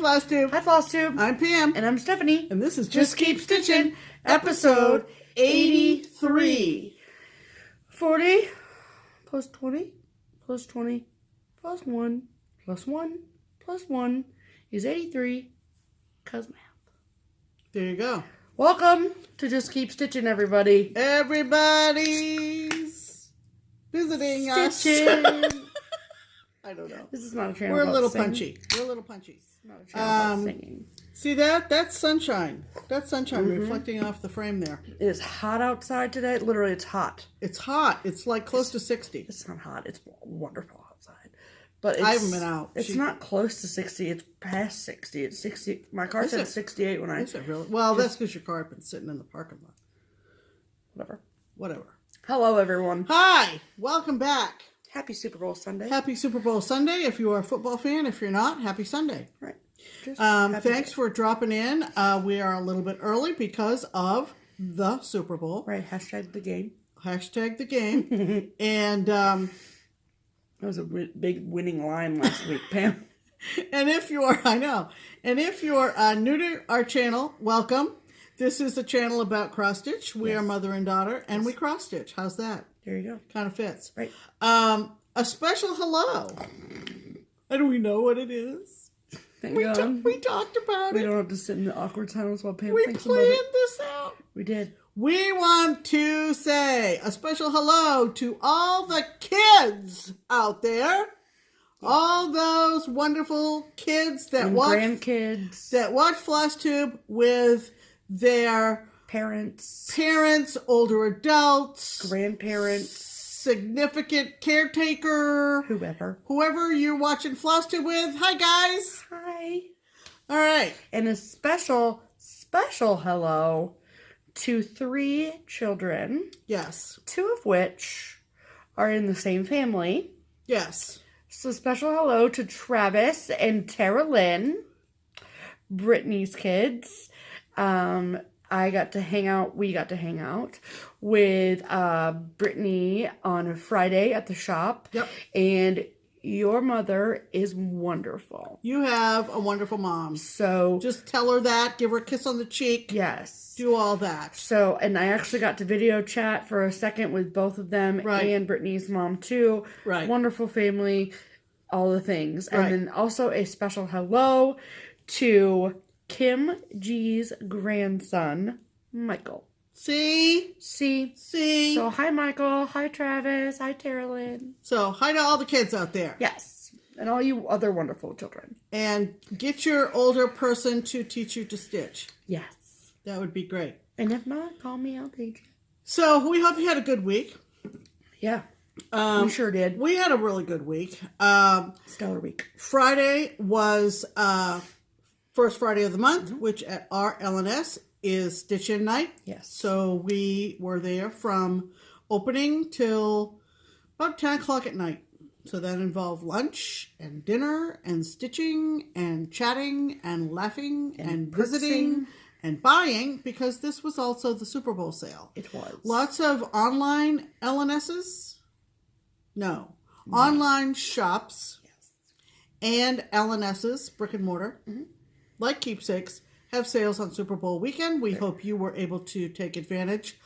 FlossTube. Hi, FlossTube. I'm Pam. And I'm Stephanie. And this is Just Keep Stitching, episode 83. 40 plus 20 plus 20 plus 1 plus 1 plus 1 is 83, cause math. There you go. Welcome to Just Keep Stitching, everybody. Everybody's visiting us. I don't know. This is not a channel. We're a little singing. punchy. We're a little punchy. It's not a channel about singing. See that? That's sunshine. That's sunshine reflecting off the frame there. It is hot outside today. Literally, it's hot. It's hot. It's like close to 60. It's not hot. It's wonderful outside. But I haven't been out. It's not close to 60. It's past 60. It's 60. My car said 68 when I... Is it really? Well, that's because your car had been sitting in the parking lot. Whatever. Hello, everyone. Hi. Welcome back. Happy Super Bowl Sunday. Happy Super Bowl Sunday. If you are a football fan, if you're not, happy Sunday. Right. Thanks for dropping in. We are a little bit early because of the Super Bowl. Right. Hashtag the game. Hashtag the game. And that was a big winning line last week, Pam. And if you are, I know. And if you're new to our channel, welcome. This is a channel about cross stitch. We are mother and daughter, and we cross stitch. How's that? There you go. Kind of fits. Right. A special hello. And we know what it is. We talked about it. We don't have to sit in the awkward silence while Pam thinks about it. We planned this out. We did. We want to say a special hello to all the kids out there. All those wonderful kids that watch grandkids that watch FlossTube with their parents, older adults, grandparents, significant caretaker, whoever you're watching FlossTube with. Hi, guys. Hi. All right. And a special hello to 3 children. Yes. 2 of which are in the same family. Yes. So special hello to Travis and Tara Lynn, Brittany's kids. We got to hang out with Brittany on a Friday at the shop. Yep. And your mother is wonderful. You have a wonderful mom. So just tell her that. Give her a kiss on the cheek. Yes. Do all that. So, and I actually got to video chat for a second with both of them and Brittany's mom too. Right. Wonderful family. All the things. Right. And then also a special hello to Kim G's grandson, Michael. See? So, hi, Michael. Hi, Travis. Hi, Tara Lynn. So, hi to all the kids out there. Yes. And all you other wonderful children. And get your older person to teach you to stitch. Yes. That would be great. And if not, call me. I'll teach you. So, we hope you had a good week. Yeah. We sure did. We had a really good week. Stellar week. Friday was first Friday of the month, which at our LNS is Stitch-In Night. Yes. So we were there from opening till about 10 o'clock at night. So that involved lunch and dinner and stitching and chatting and laughing and visiting and buying, because this was also the Super Bowl sale. It was. Lots of online LNSs. No. Online shops and LNSs, brick and mortar, like Keepsakes, have sales on Super Bowl weekend. We hope you were able to take advantage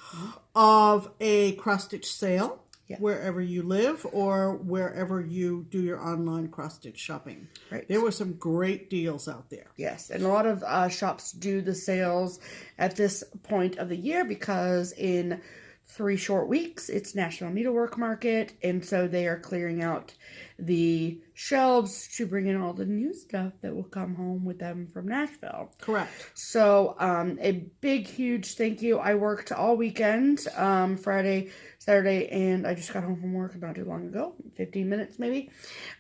of a cross-stitch sale wherever you live or wherever you do your online cross-stitch shopping. Right. There were some great deals out there. Yes, and a lot of shops do the sales at this point of the year because in 3 short weeks, it's National Needlework Market, and so they are clearing out the shelves to bring in all the new stuff that will come home with them from Nashville. Correct. So, a big, huge thank you. I worked all weekend, Friday, Saturday, and I just got home from work not too long ago, 15 minutes maybe.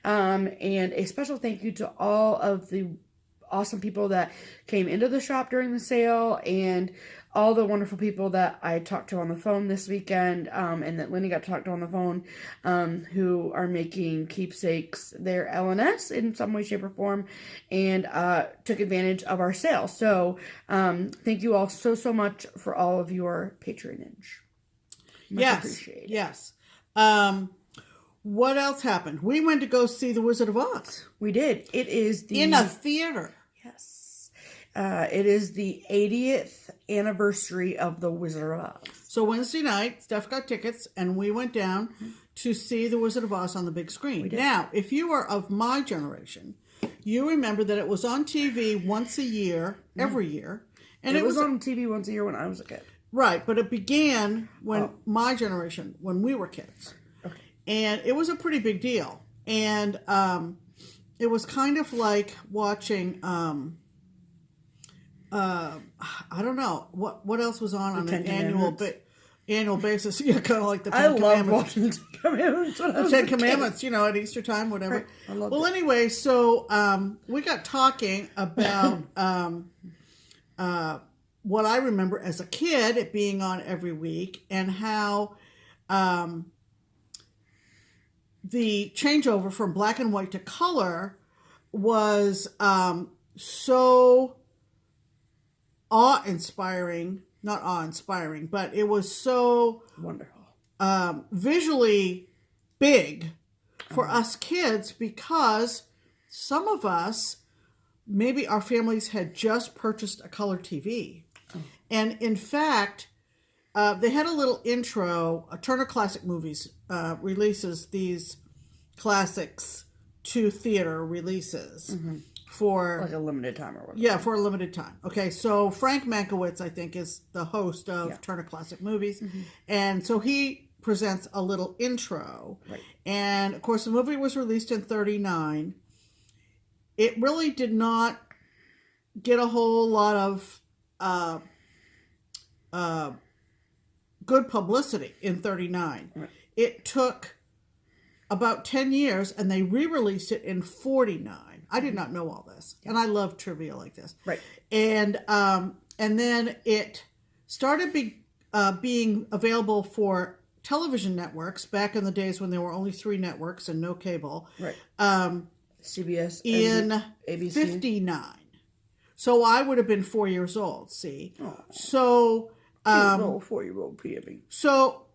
And a special thank you to all of the awesome people that came into the shop during the sale and all the wonderful people that I talked to on the phone this weekend, and that Lenny got to talk to on the phone, who are making Keepsakes their LNS in some way, shape, or form, and took advantage of our sale. So, thank you all so much for all of your patronage. Much appreciated. Yes. What else happened? We went to go see The Wizard of Oz. We did. It is in a theater. Yes. It is the 80th anniversary of The Wizard of Oz. So Wednesday night, Steph got tickets, and we went down to see The Wizard of Oz on the big screen. Now, if you are of my generation, you remember that it was on TV once a year, every year. And it was on TV once a year when I was a kid. Right, but it began when my generation, when we were kids. Okay. And it was a pretty big deal. And it was kind of like watching, I don't know, what else was on an annual basis. Yeah, kind of like the Ten Commandments. I love watching the Ten Commandments. The Ten Commandments, at Easter time, whatever. Right. I love that. Anyway, so we got talking about what I remember as a kid, it being on every week, and how the changeover from black and white to color was so awe-inspiring. Not awe-inspiring, but it was so wonderful, visually big for us kids, because some of us, maybe our families had just purchased a color TV. And in fact, they had a little intro. Turner Classic Movies releases these classics to theater releases for like a limited time or whatever. Yeah, for a limited time. Okay, so Frank Mankiewicz, I think, is the host of Turner Classic Movies, and so he presents a little intro. Right. And of course, the movie was released in '39. It really did not get a whole lot of good publicity in '39. Right. It took about 10 years, and they re-released it in '49. I did not know all this, and I love trivia like this. Right. And then it started being available for television networks back in the days when there were only 3 networks and no cable. Right. CBS in ABC. '59. So I would have been 4 years old. See. Aww. So. Little 4-year-old PME. So,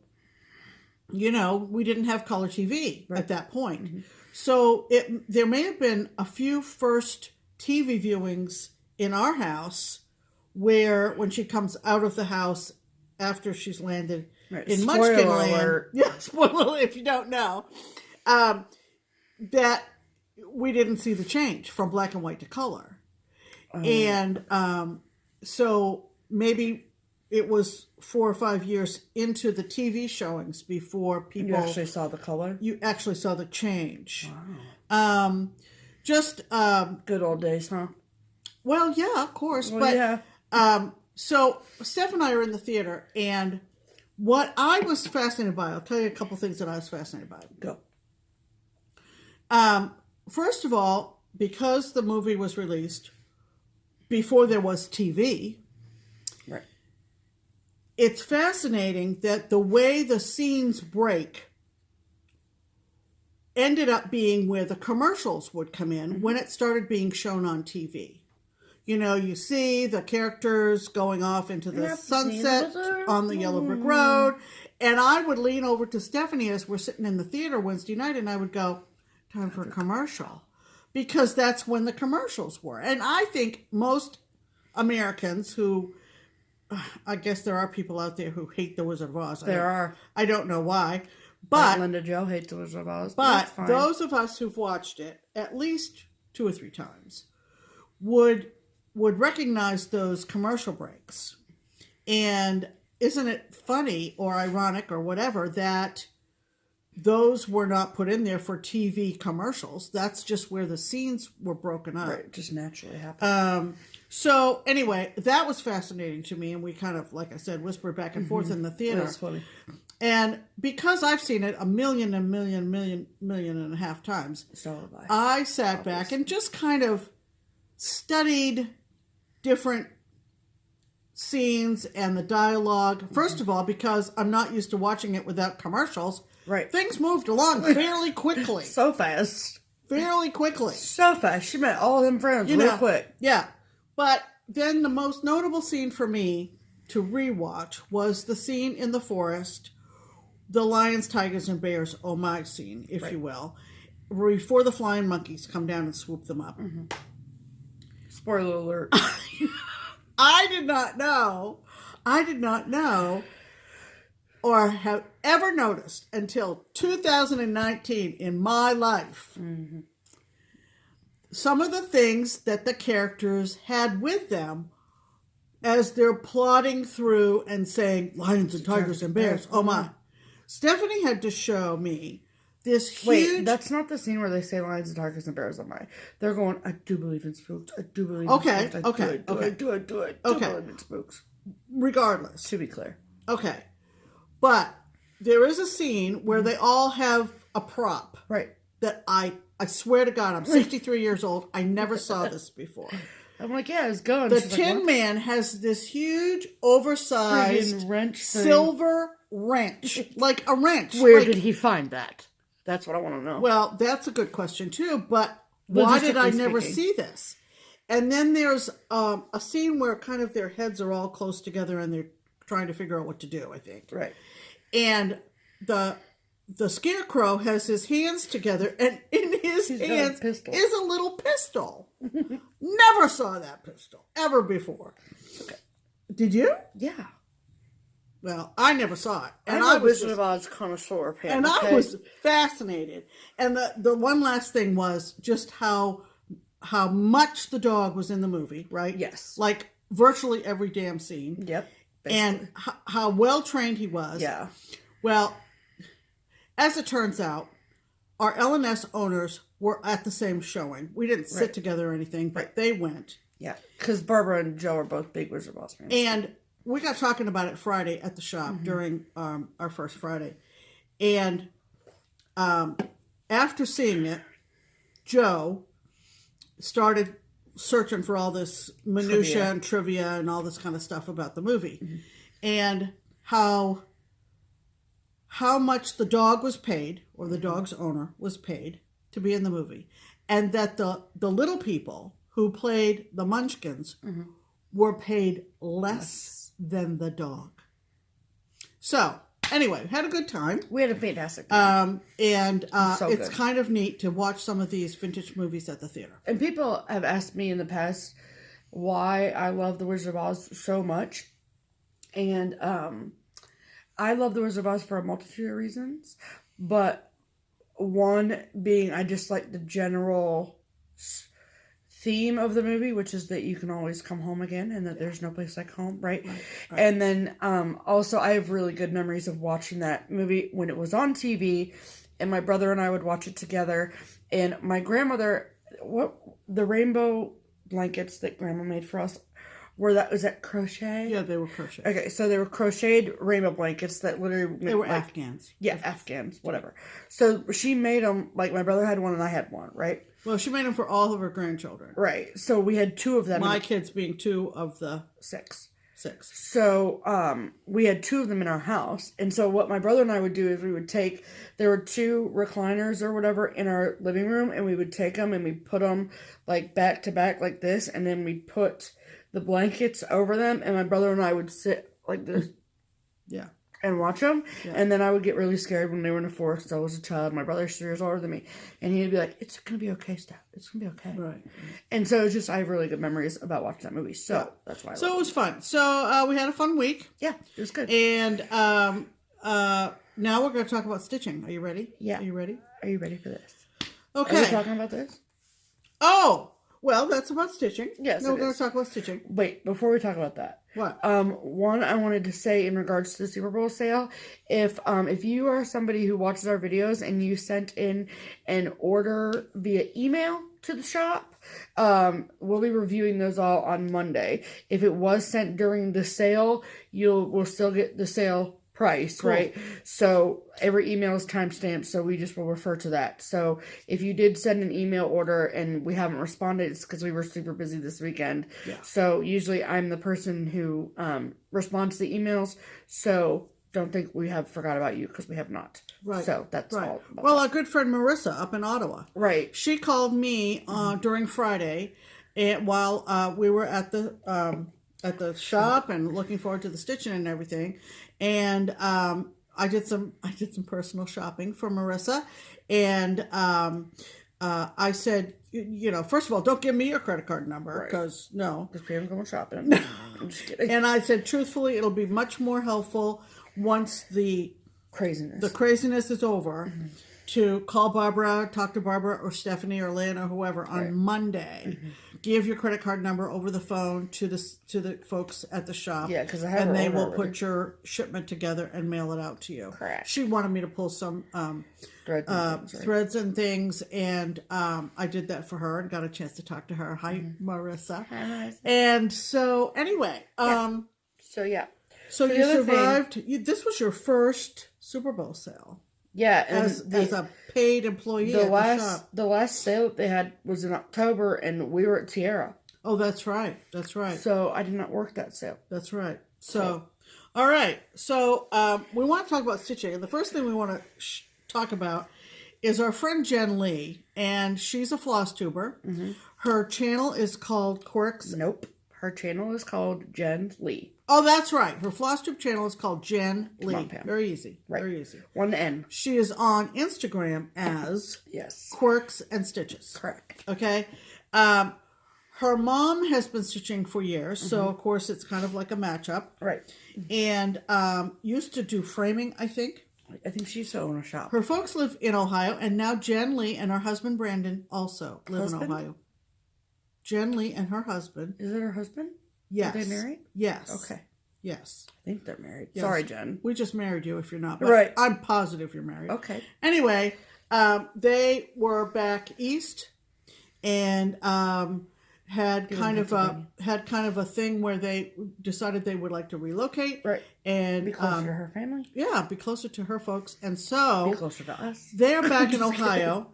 we didn't have color TV at that point. So there may have been a few first TV viewings in our house where, when she comes out of the house after she's landed in Munchkin Land, spoiler alert if you don't know, that we didn't see the change from black and white to color. And so maybe it was 4 or 5 years into the TV showings before people... You actually saw the color? You actually saw the change. Wow. Just... good old days, huh? Well, yeah, of course. Well, but yeah. So Steph and I are in the theater, and what I was fascinated by, I'll tell you a couple things that I was fascinated by. Go. First of all, because the movie was released before there was TV... Right. It's fascinating that the way the scenes break ended up being where the commercials would come in when it started being shown on TV. You see the characters going off into the sunset on the yellow brick road. And I would lean over to Stephanie as we're sitting in the theater Wednesday night, and I would go, time for a commercial. Because that's when the commercials were. And I think most Americans who... I guess there are people out there who hate The Wizard of Oz. There are. I don't know why. But like Linda Jo hates The Wizard of Oz. But those of us who've watched it at least 2 or 3 times would recognize those commercial breaks. And isn't it funny or ironic or whatever that those were not put in there for TV commercials? That's just where the scenes were broken up. Right, just naturally happened. So anyway, that was fascinating to me, and we kind of, like I said, whispered back and forth in the theater. That's funny. And because I've seen it a million and a half times, so have I sat back and just kind of studied different scenes and the dialogue. First of all, because I'm not used to watching it without commercials. Right. Things moved along fairly quickly. So fast. Fairly quickly. So fast. She met all them friends real quick. Yeah. But then the most notable scene for me to rewatch was the scene in the forest, the lions, tigers, and bears, oh my scene, if you will, before the flying monkeys come down and swoop them up. Spoiler alert. I did not know or have ever noticed until 2019 in my life. Mm-hmm. Some of the things that the characters had with them as they're plodding through and saying, lions and tigers and bears. Oh my. Stephanie had to show me this huge... Wait, that's not the scene where they say lions and tigers and bears. Oh my. They're going, I do believe in spooks. I do believe in spooks. I do believe in spooks. Regardless. To be clear. Okay. But there is a scene where they all have a prop. Right. That I swear to God, I'm 63 years old. I never saw this before. I'm like, yeah, it's going. The Tin Man has this huge, oversized silver wrench. Like a wrench. Where did he find that? That's what I want to know. Well, that's a good question too. But why did I never see this? And then there's a scene where kind of their heads are all close together and they're trying to figure out what to do, I think. Right. And the Scarecrow has his hands together, and in his hands is a little pistol. Never saw that pistol ever before. Okay. Did you? Yeah. Well, I never saw it, and I was Wizard of Oz connoisseur, Pam, and I was fascinated. And the one last thing was just how much the dog was in the movie, right? Yes. Like virtually every damn scene. Yep. Basically. And how well trained he was. Yeah. Well, as it turns out, our L&S owners were at the same showing. We didn't sit together or anything, but they went. Yeah, because Barbara and Joe are both big Wizard of Oz fans. And we got talking about it Friday at the shop during our first Friday. And after seeing it, Joe started searching for all this minutia and trivia and all this kind of stuff about the movie. And how much the dog was paid, or the dog's owner was paid, to be in the movie. And that the little people who played the Munchkins were paid less than the dog. So, anyway, had a good time. We had a fantastic time. It's kind of neat to watch some of these vintage movies at the theater. And people have asked me in the past why I love The Wizard of Oz so much. And I love The Wizard of Oz for a multitude of reasons, but one being I just like the general theme of the movie, which is that you can always come home again and that there's no place like home, right? And then also I have really good memories of watching that movie when it was on TV, and my brother and I would watch it together, and my grandmother, the rainbow blankets that Grandma made for us, was that crochet? Yeah, they were crochet. Okay, so they were crocheted rainbow blankets that literally... They were Afghans. Yeah, Afghans, whatever. So she made them, like my brother had one and I had one, right? Well, she made them for all of her grandchildren. Right, so we had two of them. My kids being two of the... Six. So, we had two of them in our house. And so what my brother and I would do is we would take... There were two recliners or whatever in our living room, and we would take them and we put them, like, back to back like this, and then we put the blankets over them, and my brother and I would sit like this. Yeah. And watch them. Yeah. And then I would get really scared when they were in the forest. I was a child. My brother's 3 years older than me. And he'd be like, it's going to be okay, Steph. It's going to be okay. Right. And so it's just, I have really good memories about watching that movie. So that's why I love it. So it was fun. So we had a fun week. Yeah, it was good. And now we're going to talk about stitching. Are you ready? Yeah. Are you ready? Are you ready for this? Okay. Are we talking about this? Oh, well, that's about stitching. Yes, no, we're going to talk about stitching. Wait, before we talk about that. What? One, I wanted to say in regards to the Super Bowl sale, if you are somebody who watches our videos and you sent in an order via email to the shop, we'll be reviewing those all on Monday. If it was sent during the sale, we'll still get the sale price, cool. Right? So every email is timestamped, so we just will refer to that. So if you did send an email order and we haven't responded, it's because we were super busy this weekend. Yeah. So usually I'm the person who responds to the emails, so don't think we have forgot about you, because we have not. Right. So that's all. Well, our good friend Marissa up in Ottawa. Right. She called me during Friday, and while we were at the shop and looking forward to the stitching and everything, and I did some personal shopping for Marissa, and I said, first of all, don't give me your credit card number because no. Because Pam's going shopping. I'm just kidding. And I said, truthfully, it'll be much more helpful once the craziness is over to call Barbara, talk to Barbara or Stephanie or Lynn or whoever on Monday. Give your credit card number over the phone to the folks at the shop. Yeah, because I have and they will already. put your shipment together and mail it out to you. Correct. She wanted me to pull some threads and things, and I did that for her and got a chance to talk to her. Hi, Marissa. Hi, Marissa. And so anyway, So you survived. This was your first Super Bowl sale. Yeah, and as a paid employee at the shop. The last sale that they had was in October, and we were at Tierra. Oh, that's right. That's right. So I did not work that sale. That's right. So, all right. So we want to talk about stitching, and the first thing we want to talk about is our friend Jen Lee, and she's a floss tuber. Her channel is called Quirks. Nope. Her channel is called Jen Lee. Oh, that's right. Her FlossTube channel is called Jen Lee. on, Pam. Very easy. Right. Very easy. One N. She is on Instagram as Yes. Quirks and Stitches. Correct. Okay. Her mom has been stitching for years, so of course it's kind of like a matchup. Right. And used to do framing, I think. I think she used to own a shop. Her folks live in Ohio, and now Jen Lee and her husband Brandon also live in Ohio. Jen Lee and her husband. Is it her husband? Yes. Are they married? Yes. Okay. Yes. I think they're married. Yes. Sorry, Jen. We just married you if you're not. But right. I'm positive you're married. Okay. Anyway, they were back east and had kind of a thing where they decided they would like to relocate. Right. And be closer to her family. Yeah, be closer to her folks. And so be closer to us. They're back in Ohio.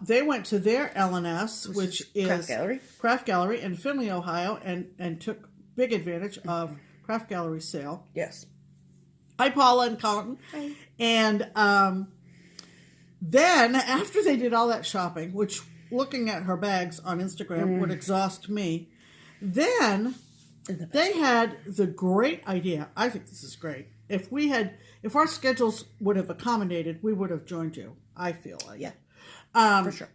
They went to their LNS, which is Craft Gallery in Findlay, Ohio, and took big advantage of Craft Gallery's sale. Yes. Hi, Paula and Colin. Hi. And then, after they did all that shopping, which looking at her bags on Instagram would exhaust me, then they had the great idea. I think this is great. If our schedules would have accommodated, we would have joined you. I feel like. Yeah. For sure.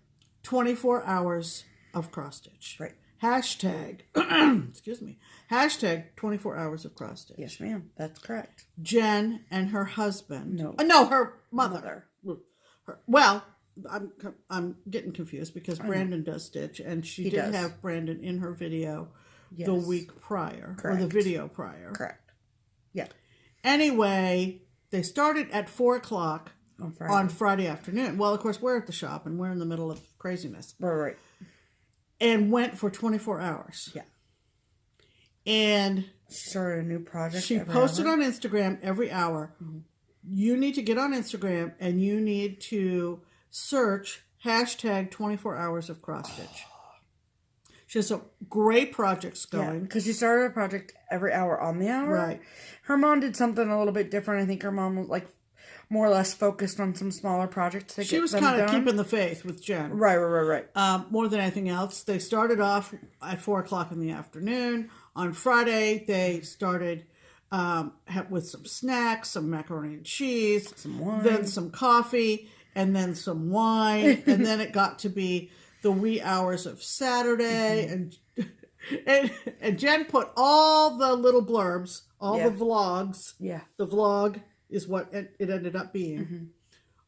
24 hours of cross stitch. Right. Hashtag, excuse me, hashtag 24 hours of cross stitch. Yes, ma'am. That's correct. Jen and her husband. No. Her mother. I'm getting confused because Brandon does stitch, and she did have Brandon in her video the week prior. Correct. Or the video prior. Correct. Yeah. Anyway, they started at 4 o'clock on Friday afternoon. Well, of course, we're at the shop, and we're in the middle of craziness. Right. And went for 24 hours. Yeah. And she started a new project. She posted on Instagram every hour. You need to get on Instagram and you need to search hashtag 24 hours of cross stitch. She has some great projects going. Because she started a project every hour on the hour. Right. Her mom did something a little bit different. I think her mom was like more or less focused on some smaller projects. She was kind of keeping the faith with Jen. Right. More than anything else. They started off at 4 o'clock in the afternoon. On Friday, they started with some snacks, some macaroni and cheese, some wine, then some coffee, and then some wine. And then it got to be the wee hours of Saturday. And Jen put all the little blurbs, the vlogs. Yeah. The vlog is what it ended up being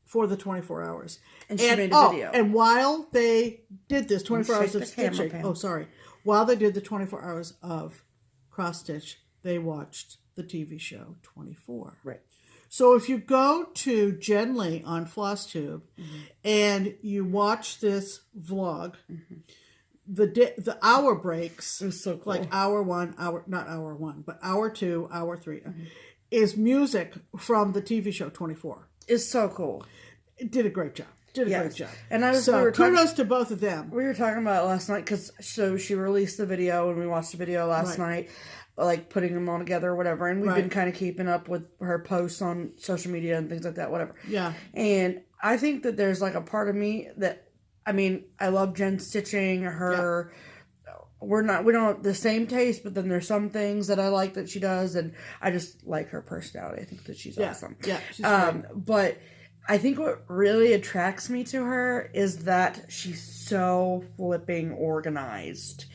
for the 24 hours. And she made a video. And while they did this 24 hours of camera, stitching, while they did the 24 hours of cross stitch, they watched the TV show 24. Right. So if you go to Jen Lee on FlossTube and you watch this vlog, the hour breaks, so cool. like hour 1, not hour 1, but hour 2, hour 3, is music from the TV show 24. It's so cool. It did a great job. Great job. And kudos to both of them. We were talking about it last night because she released the video and we watched the video last night, like putting them all together or whatever. And we've been kind of keeping up with her posts on social media and things like that, whatever. Yeah. And I think that there's like a part of me that, I mean, I love Jen stitching her. Yeah. We don't have the same taste, but then there's some things that I like that she does, and I just like her personality. I think that she's awesome. Yeah, she's great. But I think what really attracts me to her is that she's so flipping organized.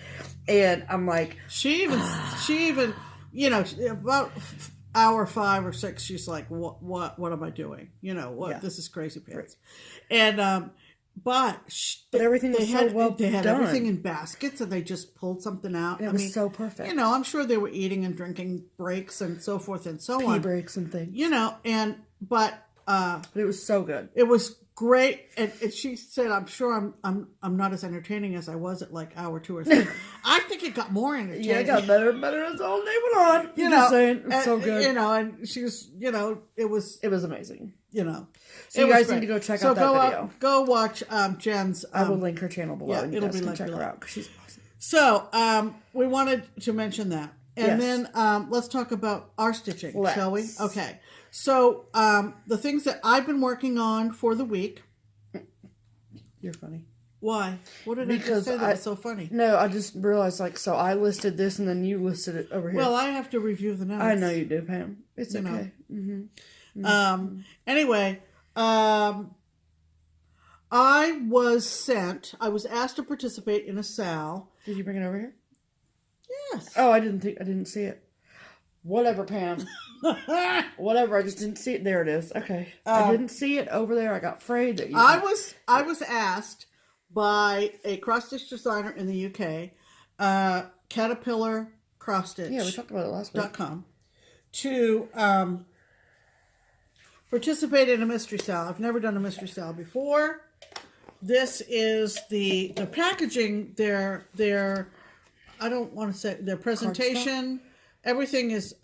And I'm like... She even, you know, about hour 5 or 6, she's like, what am I doing? You know, what? Yeah. This is crazy pants. Right. And, but everything was so well done. They had everything in baskets, and they just pulled something out. It was so perfect. You know, I'm sure they were eating and drinking breaks and so forth and so on. Pee breaks and things. You know, but it was so good. It was great, and she said, "I'm sure I'm not as entertaining as I was at like hour 2 or 3." I think it got more entertaining. Yeah, it got better and better as all day went on. You know, saying, it was so good. You know, and she was, you know, it was amazing. You know, so you guys need to go check out that video. Go watch Jen's. I will link her channel below. Yeah, and you it'll guys be can check her out because she's awesome. So we wanted to mention that, and then let's talk about our stitching, shall we? Okay. So the things that I've been working on for the week. You're funny. Why? What did I just say that was so funny? No, I just realized, like, so I listed this and then you listed it over here. Well, I have to review the notes. I know you do, Pam. It's okay. Anyway, I was asked to participate in a sal. Did you bring it over here? Yes. Oh, I didn't see it. Whatever, Pam. Whatever, I just didn't see it. There it is. Okay. I didn't see it over there. I got afraid that you... I was asked by a cross-stitch designer in the UK, Caterpillar Cross-Stitch. Yeah, we talked about it last week. .com, to participate in a mystery sal. I've never done a mystery sal before. This is the packaging, their I don't want to say their presentation. Everything is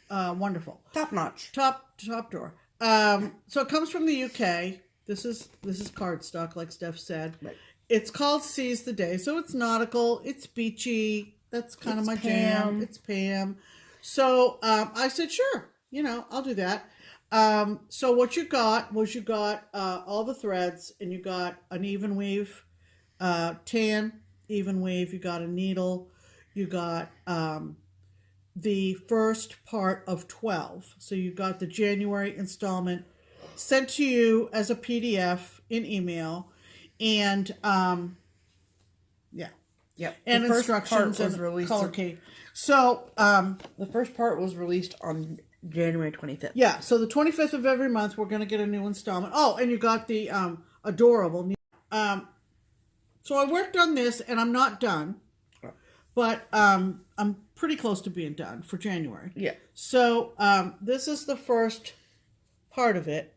wonderful. Top notch. Top drawer. So it comes from the UK. This is cardstock, like Steph said. Right. It's called Seize the Day. So it's nautical. It's beachy. That's kind of my jam. It's Pam. So I said, sure. You know, I'll do that. So what you got was all the threads, and you got an even weave, tan even weave. You got a needle. You got the first part of 12. So you got the January installment sent to you as a PDF in email, and Yep. And the first instructions part was and released color key. So the first part was released on January 25th. Yeah, so the 25th of every month we're going to get a new installment. Oh, and you got the adorable. So I worked on this, and I'm not done, but I'm pretty close to being done for January. Yeah. So this is the first part of it,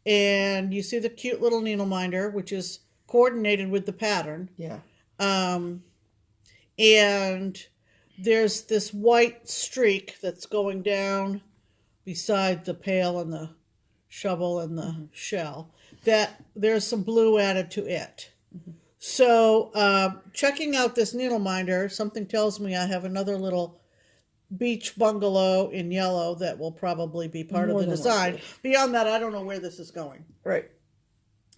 and you see the cute little needle minder, which is coordinated with the pattern. Yeah. And there's this white streak that's going down beside the pail and the shovel and the shell, that there's some blue added to it. So checking out this needle minder, something tells me I have another little beach bungalow in yellow that will probably be part of the design. Likely. Beyond that, I don't know where this is going. Right.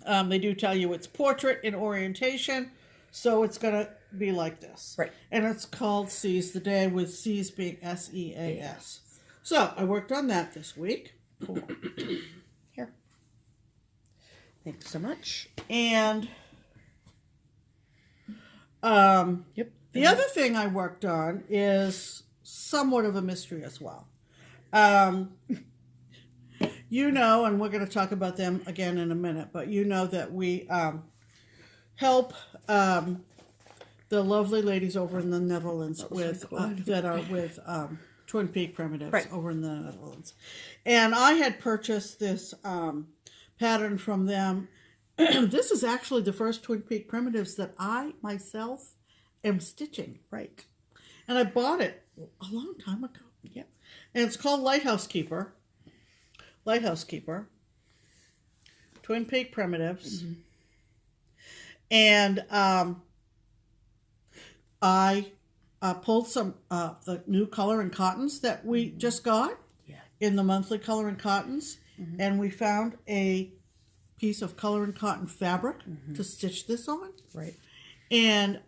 They do tell you it's portrait in orientation, so it's going to be like this. Right. And it's called Seize the Day, with Seize being S-E-A-S. So I worked on that this week. Cool. Here. Thanks so much. And the other thing I worked on is somewhat of a mystery as well. You know, and we're going to talk about them again in a minute, but you know that we help the lovely ladies over in the Netherlands with that are with Twin Peak Primitives over in the Netherlands. And I had purchased this pattern from them. This is actually the first Twin Peak Primitives that I myself am stitching. Right. And I bought it a long time ago. Yep. And it's called Lighthouse Keeper. Lighthouse Keeper. Twin Peak Primitives. And I pulled some the new color and cottons that we just got in the monthly color and cottons. And we found a piece of color and cotton fabric to stitch this on. Right. And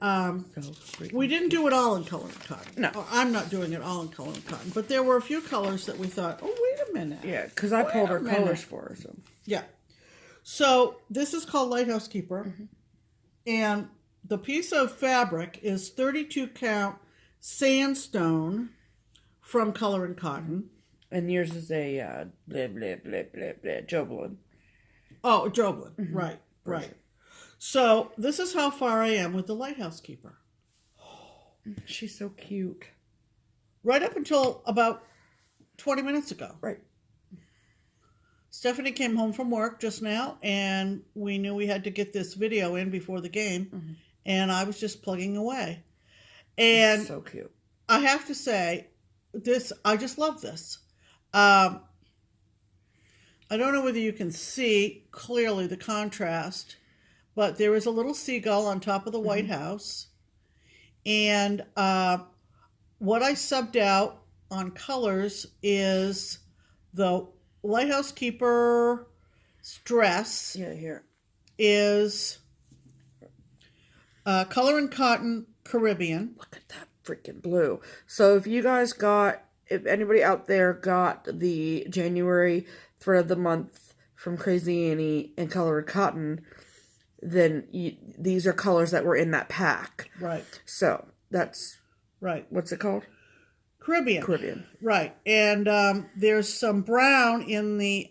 we didn't do it all in color and cotton. No. I'm not doing it all in color and cotton. But there were a few colors that we thought, oh, wait a minute. Yeah, because I pulled our colors for her. So. Yeah. So this is called Lighthouse Keeper. And the piece of fabric is 32 count sandstone from color and cotton. And yours is a blah, blah, blah, blah, blah, Joblin. Oh, Joblin. Right, right. So this is how far I am with the Lighthouse Keeper. She's so cute. Right up until about 20 minutes ago. Right. Stephanie came home from work just now, and we knew we had to get this video in before the game, and I was just plugging away. And it's so cute. I have to say, I just love this. I don't know whether you can see clearly the contrast, but there is a little seagull on top of the White House. And what I subbed out on colors is the Lighthouse Keeper dress. Yeah, here. Is color and cotton Caribbean. Look at that freaking blue. So if anybody out there got the January thread of the month from Crazy Annie and Color and Cotton, then these are colors that were in that pack. Right. So that's right. What's it called? Caribbean. Right. And there's some brown in the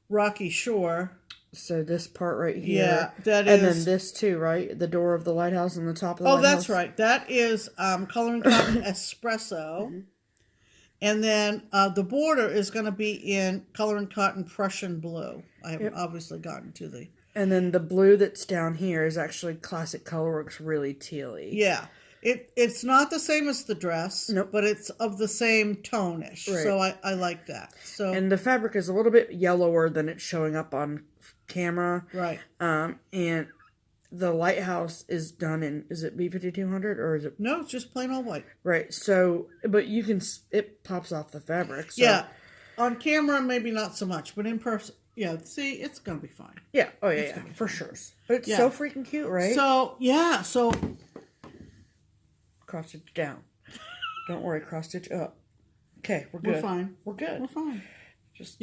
Rocky Shore. So this part right here. Yeah, that is. And then this too, right? The door of the lighthouse and the top of the lighthouse. Oh, that's right. That is Color and Cotton Espresso. And then the border is going to be in Color and Cotton Prussian Blue. I haven't obviously gotten to the... And then the blue that's down here is actually Classic Colorworks Really Tealy. Yeah. It's not the same as the dress, nope, but it's of the same tone-ish. Right. So I like that. So and the fabric is a little bit yellower than it's showing up on camera. Right. And the lighthouse is done in, is it B5200 or is it? No, it's just plain old white. Right. So, but you can, it pops off the fabric. So. Yeah. On camera, maybe not so much, but in person, yeah, see, it's going to be fine. Yeah. Oh, yeah, for sure. But it's so freaking cute, right? So, yeah. So, cross stitch down. Don't worry, cross stitch up. Okay, we're good. We're fine. We're good. We're fine. Just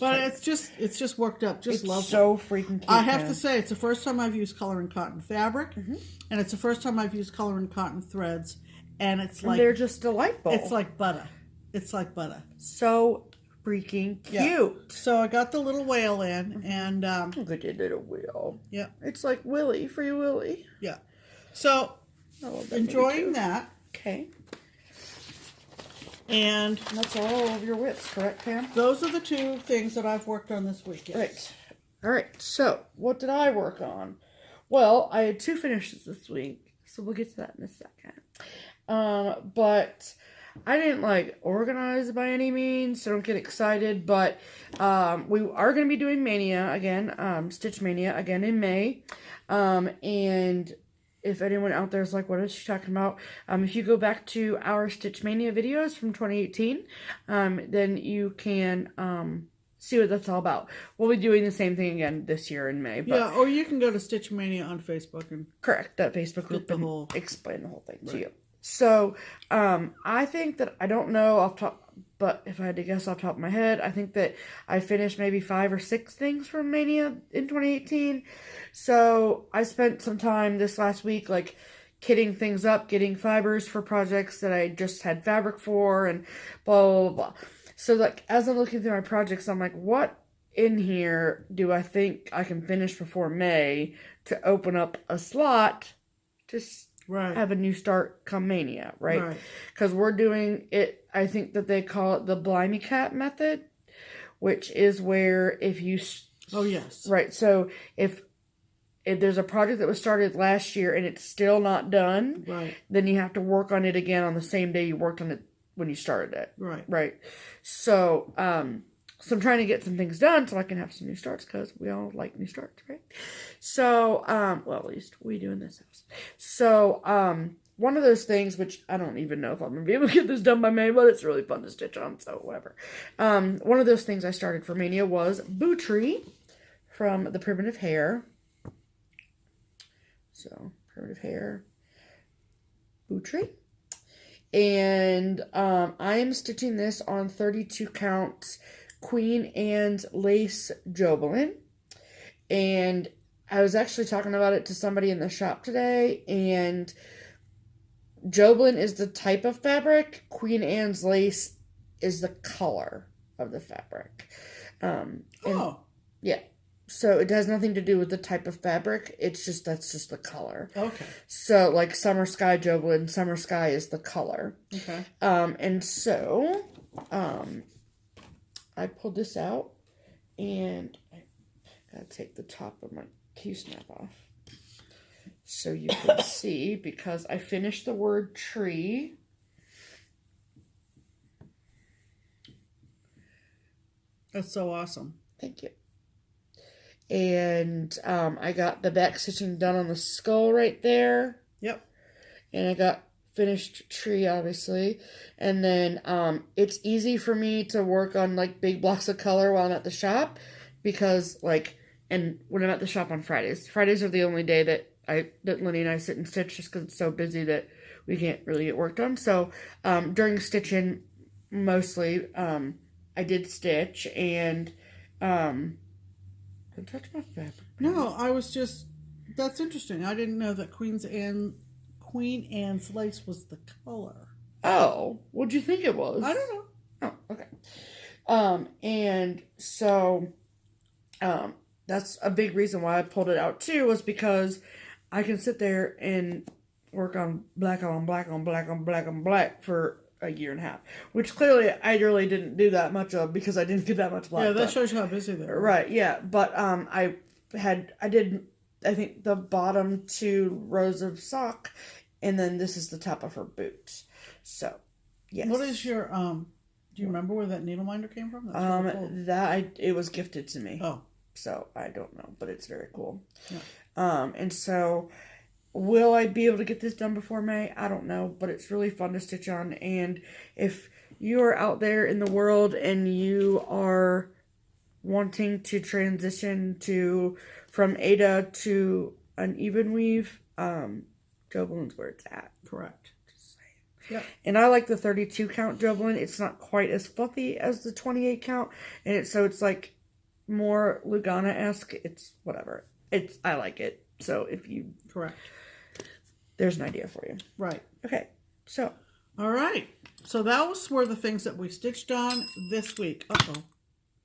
but it's just worked up. Just love it. So freaking cute. I have to say, it's the first time I've used color and cotton fabric, and it's the first time I've used color and cotton threads, and it's like they're just delightful. It's like butter. It's like butter. So freaking cute. Yeah. So I got the little whale in, and look at your little whale. Yeah, it's like Willy, Free Willy. Yeah. So enjoying that. Okay. And that's all of your whips, correct, Pam? Those are the two things that I've worked on this week. Yes. Right. All right. So, what did I work on? Well, I had 2 finishes this week, so we'll get to that in a second. But I didn't organize by any means, so don't get excited. But we are going to be doing Mania again, Stitch Mania again in May, and if anyone out there is like, what is she talking about? If you go back to our Stitch Mania videos from 2018, then you can see what that's all about. We'll be doing the same thing again this year in May. But yeah, or you can go to Stitch Mania on Facebook and that Facebook group and explain the whole thing to you. So I think that, I don't know off top, but if I had to guess off the top of my head, I think that I finished maybe 5 or 6 things from Mania in 2018. So I spent some time this last week, kitting things up, getting fibers for projects that I just had fabric for, and blah, blah, blah. So, as I'm looking through my projects, I'm like, what in here do I think I can finish before May to open up a slot to have a new start come Mania, right? Because we're doing it, I think that they call it the Blimey Cat method, which is where if you... Oh, yes. Right, so if there's a project that was started last year and it's still not done, then you have to work on it again on the same day you worked on it when you started it. Right. So, so I'm trying to get some things done so I can have some new starts, because we all like new starts, right? So, well, at least we do in this house. So, one of those things, which I don't even know if I'm going to be able to get this done by May, but it's really fun to stitch on, so whatever. One of those things I started for Mania was Boo Tree from the Primitive Hair. So, primitive hair, Boutry. And I am stitching this on 32 count Queen Anne's lace Jobelin. And I was actually talking about it to somebody in the shop today, and Jobelin is the type of fabric. Queen Anne's lace is the color of the fabric. Yeah. So it has nothing to do with the type of fabric. It's just, that's just the color. Okay. So like Summer Sky Jobelin, Summer Sky is the color. Okay. And so, I pulled this out, and I gotta take the top of my key snap off so you can see, because I finished the word tree. That's so awesome. Thank you. And I got the back stitching done on the skull right there. Yep. And I got finished tree, obviously. And then it's easy for me to work on like big blocks of color while I'm at the shop, because like, and when I'm at the shop on Fridays are the only day that Lenny and I sit and stitch, just because it's so busy that we can't really get work done. So during stitching, mostly, I did stitch, and don't touch my fabric. No, I was just, that's interesting. I didn't know that Queen Anne's lace was the color. Oh, what'd you think it was? I don't know. Oh, okay. And so, that's a big reason why I pulled it out too, was because I can sit there and work on black on black on black on black on black for a year and a half, which clearly I really didn't do that much of, because I didn't get that much black. Yeah, that done. shows you how busy they are. Right, yeah. But I did, I think, the bottom 2 rows of sock, and then this is the top of her boot. So, yes. What is your, do you remember where that needle minder came from? That's really cool. It was gifted to me. Oh. So, I don't know, but it's very cool. Yeah. And so, will I be able to get this done before May? I don't know, but it's really fun to stitch on. And if you are out there in the world and you are wanting to transition from Ada to an even weave, Jobelin's where it's at. Correct. Yep. And I like the 32 count Jobelin. It's not quite as fluffy as the 28 count, and it's like more Lugana-esque. It's whatever. I like it. So if you... Correct. There's an idea for you. Right. Okay. So. All right. So those were the things that we stitched on this week. Uh-oh.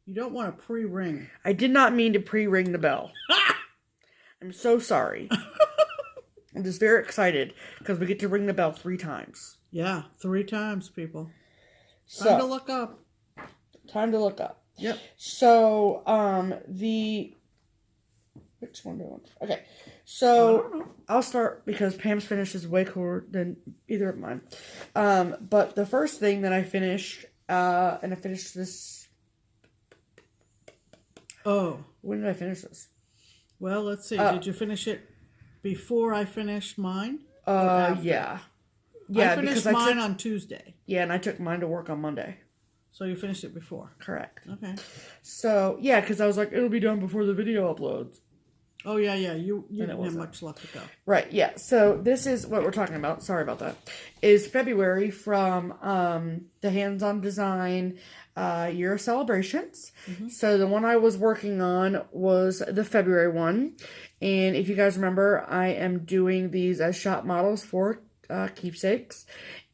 You don't want to pre-ring. I did not mean to pre-ring the bell. I'm so sorry. I'm just very excited because we get to ring the bell 3 times. Yeah, 3 times, people. So, time to look up. Time to look up. Yep. So, which one do I want? Okay. So, I'll start because Pam's finish is way cooler than either of mine. But the first thing that I finished, and I finished this. Oh. When did I finish this? Well, let's see. Did you finish it before I finished mine? Yeah. Yeah, I finished mine on Tuesday. Yeah, and I took mine to work on Monday. So you finished it before? Correct. Okay. So, yeah, because I was like, it'll be done before the video uploads. Oh, yeah. You didn't have much left to go. Right, yeah. So, this is what we're talking about. Sorry about that. Is February from the Hands-On Design Year of Celebrations. Mm-hmm. So, the one I was working on was the February one. And if you guys remember, I am doing these as shop models for Keepsakes.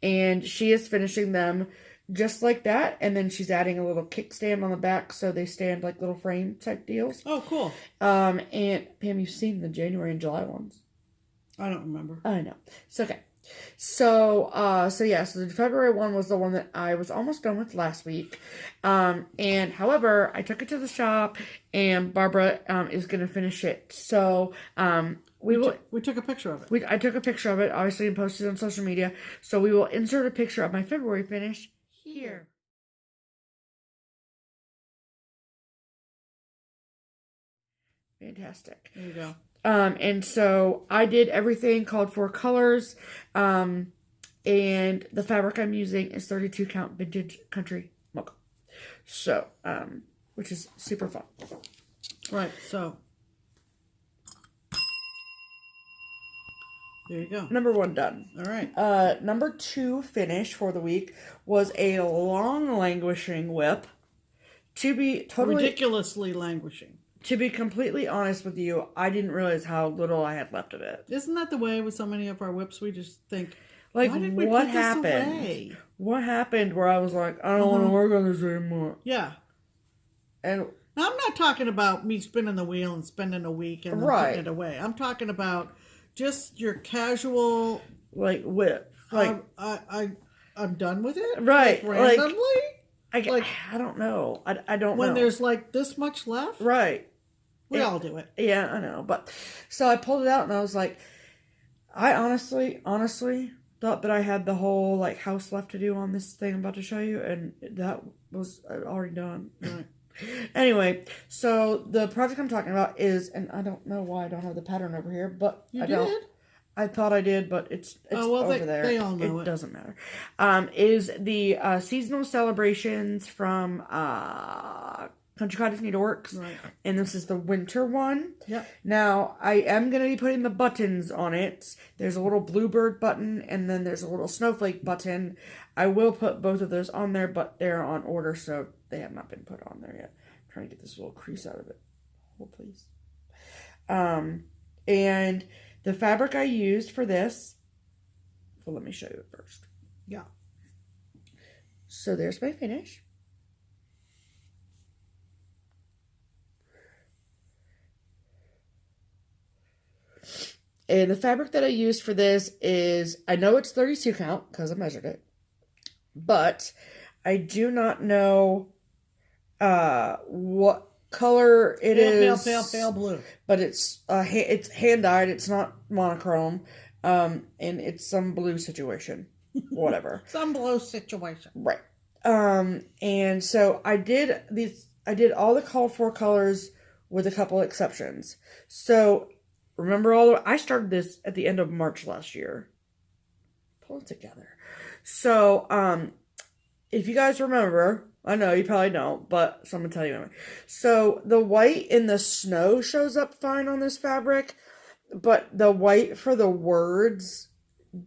And she is finishing them just like that, and then she's adding a little kickstand on the back so they stand like little frame type deals. Oh, cool. And Pam, you've seen the January and July ones. I don't remember. I know. It's okay. So yeah, so the February one was the one that I was almost done with last week. And however, I took it to the shop and Barbara is going to finish it. So we took a picture of it. I took a picture of it, obviously, and posted it on social media. So we will insert a picture of my February finish here. Fantastic. There you go. And so I did everything called for colors. And the fabric I'm using is 32 count vintage country mocha. So, which is super fun. Right. So There you go. Number 1 done. All right. Number 2 finish for the week was a long languishing whip. To be totally ridiculously languishing. To be completely honest with you, I didn't realize how little I had left of it. Isn't that the way with so many of our whips? We just think, like, why did we what put happened? This away? What happened where I was like, I don't want to work on this anymore. Yeah. And now, I'm not talking about me spinning the wheel and spending a week and then putting it away. I'm talking about just your casual, like, whip. Like, I'm done with it. Right. Like, randomly. I don't know. I don't know. When there's like this much left. Right. We all do it. Yeah, I know. But so I pulled it out and I was like, I honestly thought that I had the whole like house left to do on this thing I'm about to show you, and that was already done. Right. Anyway, so the project I'm talking about is, and I don't know why I don't have the pattern over here, but you I did? don't. I thought I did, but it's over there. They all know it. It doesn't matter. Is the seasonal celebrations from Country Cottage Needleworks. Right. And this is the winter one. Yep. Now, I am going to be putting the buttons on it. There's a little bluebird button, and then there's a little snowflake button. I will put both of those on there, but they're on order, so they have not been put on there yet. I'm trying to get this little crease out of it. Hold, please. And the fabric I used for this, well, let me show you it first. Yeah. So there's my finish. And the fabric that I used for this is, I know it's 32 count because I measured it, but I do not know what color it is. Pale blue. But it's hand dyed. It's not monochrome, and it's some blue situation, whatever. Some blue situation, right? And so I did these. I did all the called for colors with a couple exceptions. So remember I started this at the end of March last year. Pull it together. So if you guys remember. I know, you probably don't, but so I'm going to tell you anyway. So, the white in the snow shows up fine on this fabric, but the white for the words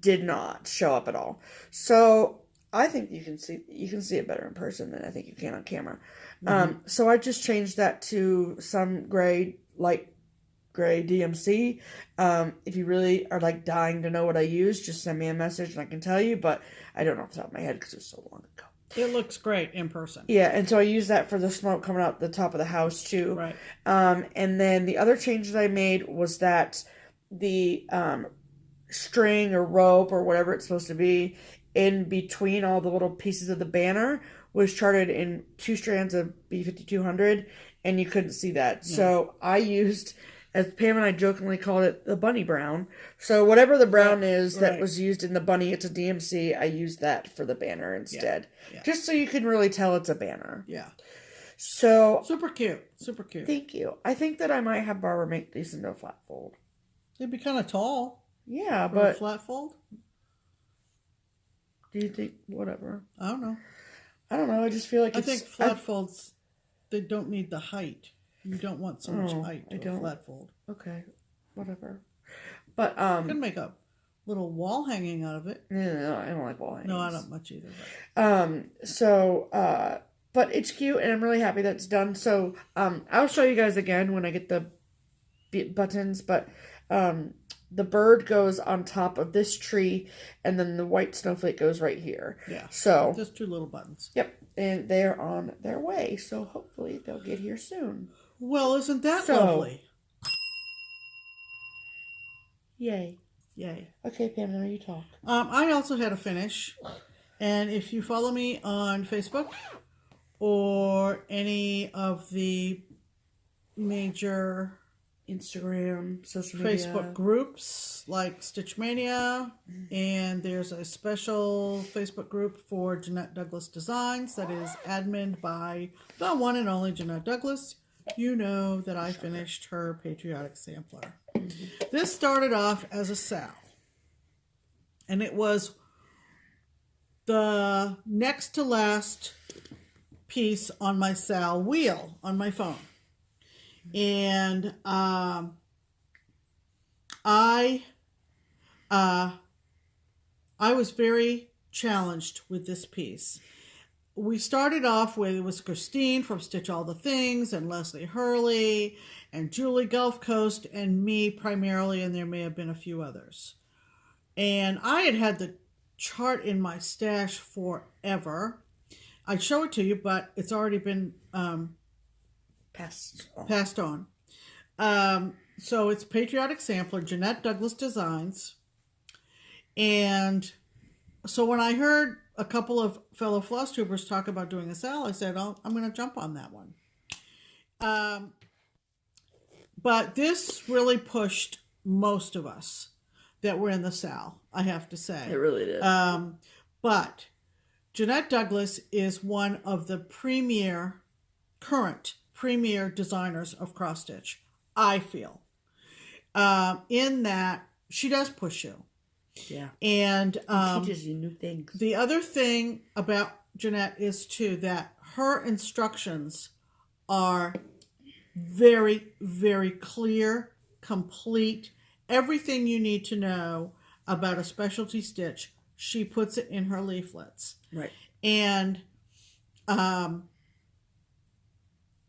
did not show up at all. So, I think you can see it better in person than I think you can on camera. Mm-hmm. So, I just changed that to some light gray DMC. If you really are like dying to know what I use, just send me a message and I can tell you, but I don't know off the top of my head because it was so long ago. It looks great in person. Yeah, and so I use that for the smoke coming out the top of the house too. Right. And then the other changes I made was that the string or rope or whatever it's supposed to be in between all the little pieces of the banner was charted in 2 strands of B5200, and you couldn't see that. Yeah. So I used, as Pam and I jokingly called it, the bunny brown. So whatever the brown is that was used in the bunny, it's a DMC. I used that for the banner instead. Yeah. Yeah. Just so you can really tell it's a banner. Yeah. So. Super cute. Super cute. Thank you. I think that I might have Barbara make these into a flat fold. They'd be kind of tall. Yeah, for but. a flat fold? Do you think, whatever? I don't know. I just feel like I think flat folds, they don't need the height. You don't want so much height to a flat fold. Okay, whatever. But you can make a little wall hanging out of it. No, I don't like wall hangings. No, I don't much either. But. But it's cute, and I'm really happy that it's done. So I'll show you guys again when I get the buttons. But the bird goes on top of this tree, and then the white snowflake goes right here. Yeah. So just 2 little buttons. Yep, and they're on their way. So hopefully they'll get here soon. Well, isn't that lovely? Yay. Yay. Okay, Pam, now you talk. I also had a finish. And if you follow me on Facebook or any of the major Instagram, social media, Facebook groups like Stitch Mania, and there's a special Facebook group for Jeanette Douglas Designs that is adminned by the one and only Jeanette Douglas. You know that I finished her patriotic sampler. This started off as a sal, and it was the next to last piece on my sal wheel on my phone. And I I was very challenged with this piece. We started off with, it was Christine from Stitch All the Things, and Leslie Hurley, and Julie Gulf Coast, and me primarily, and there may have been a few others. And I had the chart in my stash forever. I'd show it to you, but it's already been Passed on. So it's Patriotic Sampler, Jeanette Douglas Designs. And so when I heard a couple of fellow floss tubers talk about doing a sale, I said, oh, I'm going to jump on that one. But this really pushed most of us that were in the sale, I have to say. It really did. But Jeanette Douglas is one of the current premier designers of cross stitch, I feel. In that she does push you. Yeah. And teaches you new things. The other thing about Jeanette is too that her instructions are very, very clear, complete. Everything you need to know about a specialty stitch, she puts it in her leaflets. Right. And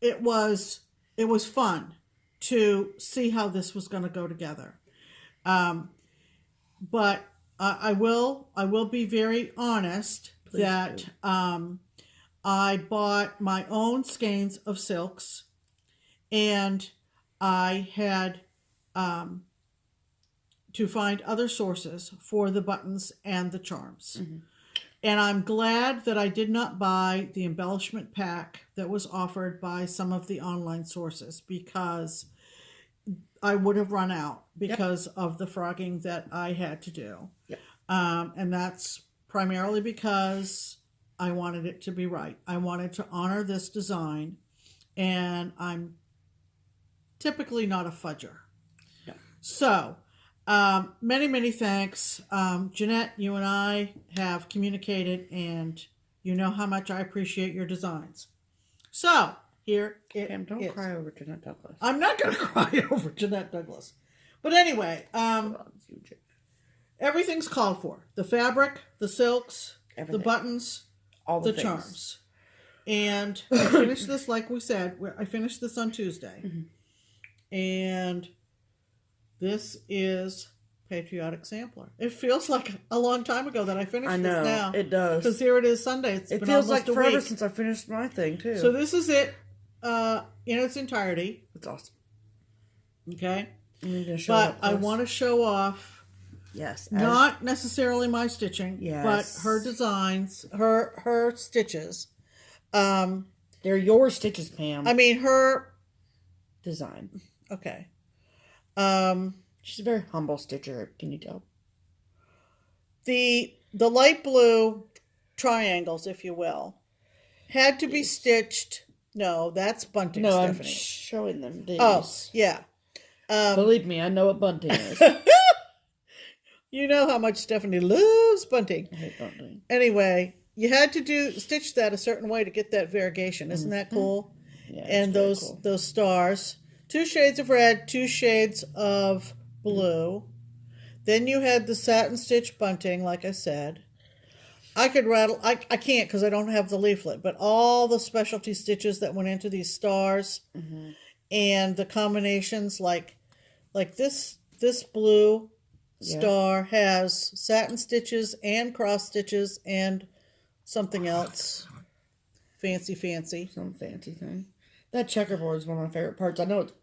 it was fun to see how this was going to go together. But I will be very honest. Please that do. I bought my own skeins of silks, and I had to find other sources for the buttons and the charms. Mm-hmm. And I'm glad that I did not buy the embellishment pack that was offered by some of the online sources, because I would have run out because of the frogging that I had to do. Yep. And that's primarily because I wanted it to be right. I wanted to honor this design, and I'm typically not a fudger. No. So, many, many thanks. Jeanette, you and I have communicated, and you know how much I appreciate your designs. So, here it Pam, don't is. cry over Jeanette Douglas. I'm not going to cry over Jeanette Douglas. But anyway, everything's called for. The fabric, the silks, the buttons, all the charms. And I finished this, like we said, I finished this on Tuesday. Mm-hmm. And this is Patriotic Sampler. It feels like a long time ago that I finished this now. It does. Because here it is Sunday. It been feels like forever week since I finished my thing, too. So this is it in its entirety. It's awesome. Okay? But I want to show off, not necessarily my stitching, but her designs, her stitches. They're your stitches, Pam. I mean, her design. Okay. She's a very humble stitcher, can you tell? The light blue triangles, if you will, had to be stitched. No, that's bunting, Stephanie. I'm showing them. Oh, yeah. Believe me, I know what bunting is. You know how much Stephanie loves bunting. I hate bunting. Anyway, you had to stitch that a certain way to get that variegation. Isn't that cool? Yeah, and those stars. 2 shades of red, 2 shades of blue. Then you had the satin stitch bunting, like I said. I could rattle, I can't because I don't have the leaflet, but all the specialty stitches that went into these stars, mm-hmm. and the combinations, like this blue star has satin stitches and cross stitches and something else. Fancy. Some fancy thing. That checkerboard is one of my favorite parts. I know it's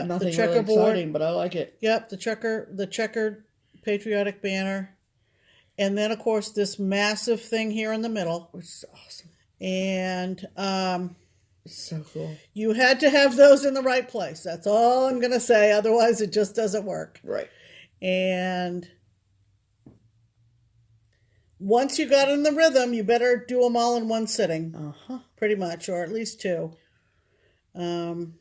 nothing the checkerboard, really exciting, but I like it. Yep, the checkered patriotic banner. And then, of course, this massive thing here in the middle. Which is awesome. And it's so cool. You had to have those in the right place. That's all I'm going to say. Otherwise, it just doesn't work. Right. And once you got in the rhythm, you better do them all in one sitting. Uh-huh. Pretty much, or at least 2. And,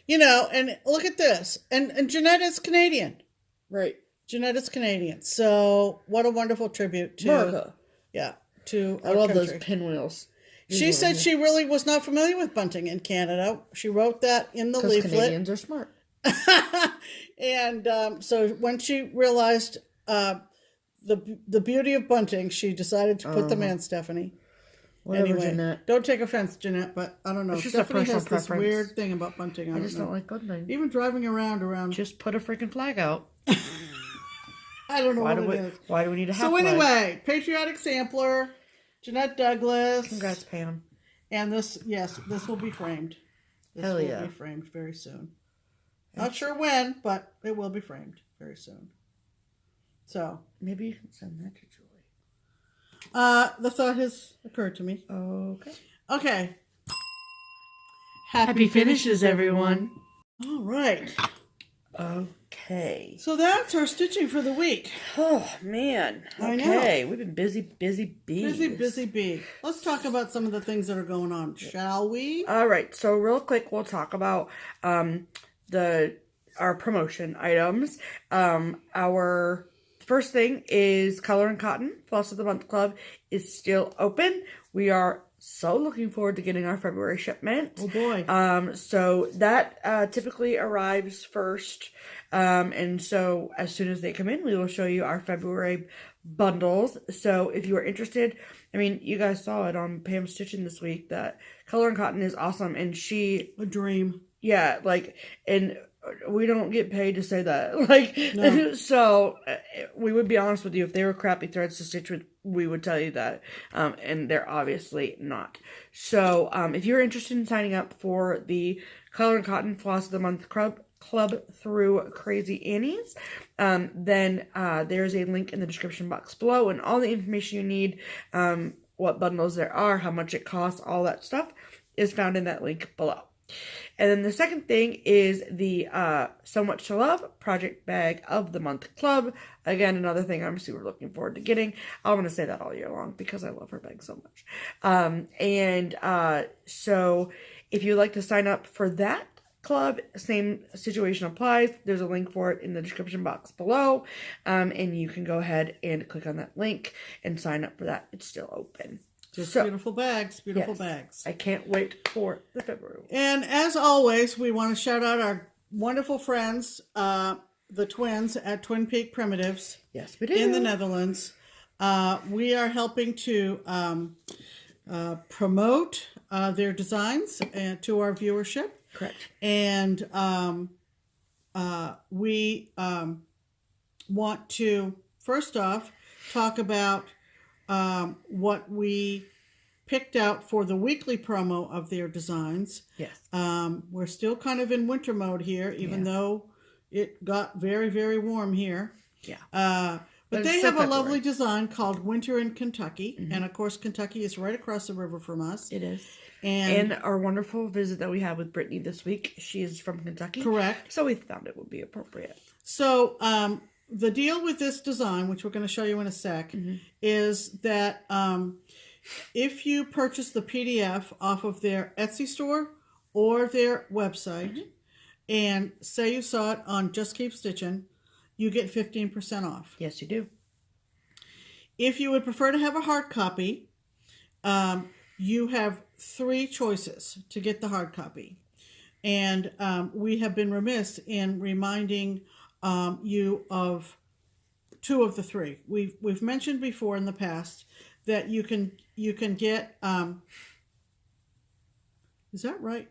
you know, and look at this. And Jeanette is Canadian. Right. Jeanette is Canadian. So what a wonderful tribute to America. Yeah. To I love those pinwheels. She said she really was not familiar with bunting in Canada. She wrote that in the leaflet. Canadians are smart. And so when she realized the beauty of bunting, she decided to put them in, Stephanie. Whatever, Anyway, Jeanette. don't take offense, Jeanette, but I don't know. It's just Stephanie a personal has this preference. weird thing about bunting. I just don't like bunting. Even driving around. Just put a freaking flag out. I don't know what it is. Why do we need a half So flag? anyway, patriotic sampler, Jeanette Douglas. Congrats, Pam. And this will be framed. This will be framed very soon. Not sure when, but it will be framed very soon. So maybe you can send that to Julie. The thought has occurred to me. Okay. Happy finishes, everyone. All right. Okay. So that's our stitching for the week. Oh, man. I know. Okay. We've been busy bees. Busy bee. Let's talk about some of the things that are going on, shall we? All right. So real quick, we'll talk about our promotion items. Our first thing is Color and Cotton Floss of the Month Club is still open. We are so looking forward to getting our February shipment. Oh boy. So that typically arrives first. And so as soon as they come in, we will show you our February bundles. So if you are interested, I mean, you guys saw it on Pam Stitchin this week that Color and Cotton is awesome. And a dream. Yeah, like, and we don't get paid to say that. Like, no. So we would be honest with you, if they were crappy threads to stitch with, we would tell you that. And they're obviously not. So if you're interested in signing up for the Color and Cotton Floss of the Month Club through Crazy Annie's, then there's a link in the description box below, and all the information you need, what bundles there are, how much it costs, all that stuff is found in that link below. And then the second thing is the So Much to Love Project Bag of the Month Club. Again, another thing I'm super looking forward to getting. I'm going to say that all year long because I love her bag so much. So if you'd like to sign up for that club, same situation applies. There's a link for it in the description box below. And you can go ahead and click on that link and sign up for that. It's still open. Just beautiful bags, bags. I can't wait for the February one. And as always, we want to shout out our wonderful friends, the twins at Twin Peak Primitives. Yes, we do. In the Netherlands. We are helping to promote their designs to our viewership. Correct. And we want to, first off, talk about what we picked out for the weekly promo of their designs. Yes. We're still kind of in winter mode here, even though it got very, very warm here. Yeah. But they have a lovely design called Winter in Kentucky. Mm-hmm. And of course, Kentucky is right across the river from us. It is. And our wonderful visit that we had with Brittany this week, she is from Kentucky. Correct. So we found it would be appropriate. So, the deal with this design, which we're going to show you in a sec, is that if you purchase the PDF off of their Etsy store or their website, and say you saw it on JustKeepStitchin, you get 15% off. Yes, you do. If you would prefer to have a hard copy, you have 3 choices to get the hard copy. And we have been remiss in reminding you of 2 of the 3. We've mentioned before in the past that you can get. Is that right?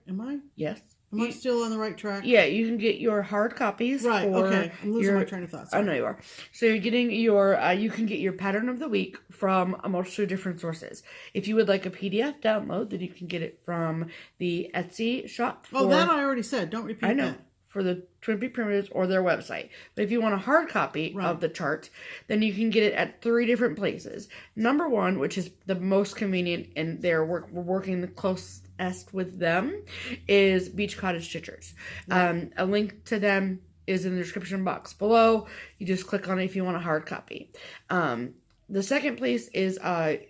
Yes. Am I still on the right track? Yeah, you can get your hard copies. Right. Okay. I'm losing my train of thought. I know you are. So you're getting your. You can get your pattern of the week from a multitude of different sources. If you would like a PDF download, then you can get it from the Etsy shop. That I already said. Don't repeat. I know. That. For the Twin Peaks Primitives or their website. But if you want a hard copy of the chart, then you can get it at 3 different places. Number 1, which is the most convenient, and we're working the closest with them, is Beach Cottage Stitchers. Right. A link to them is in the description box below. You just click on it if you want a hard copy. The second place is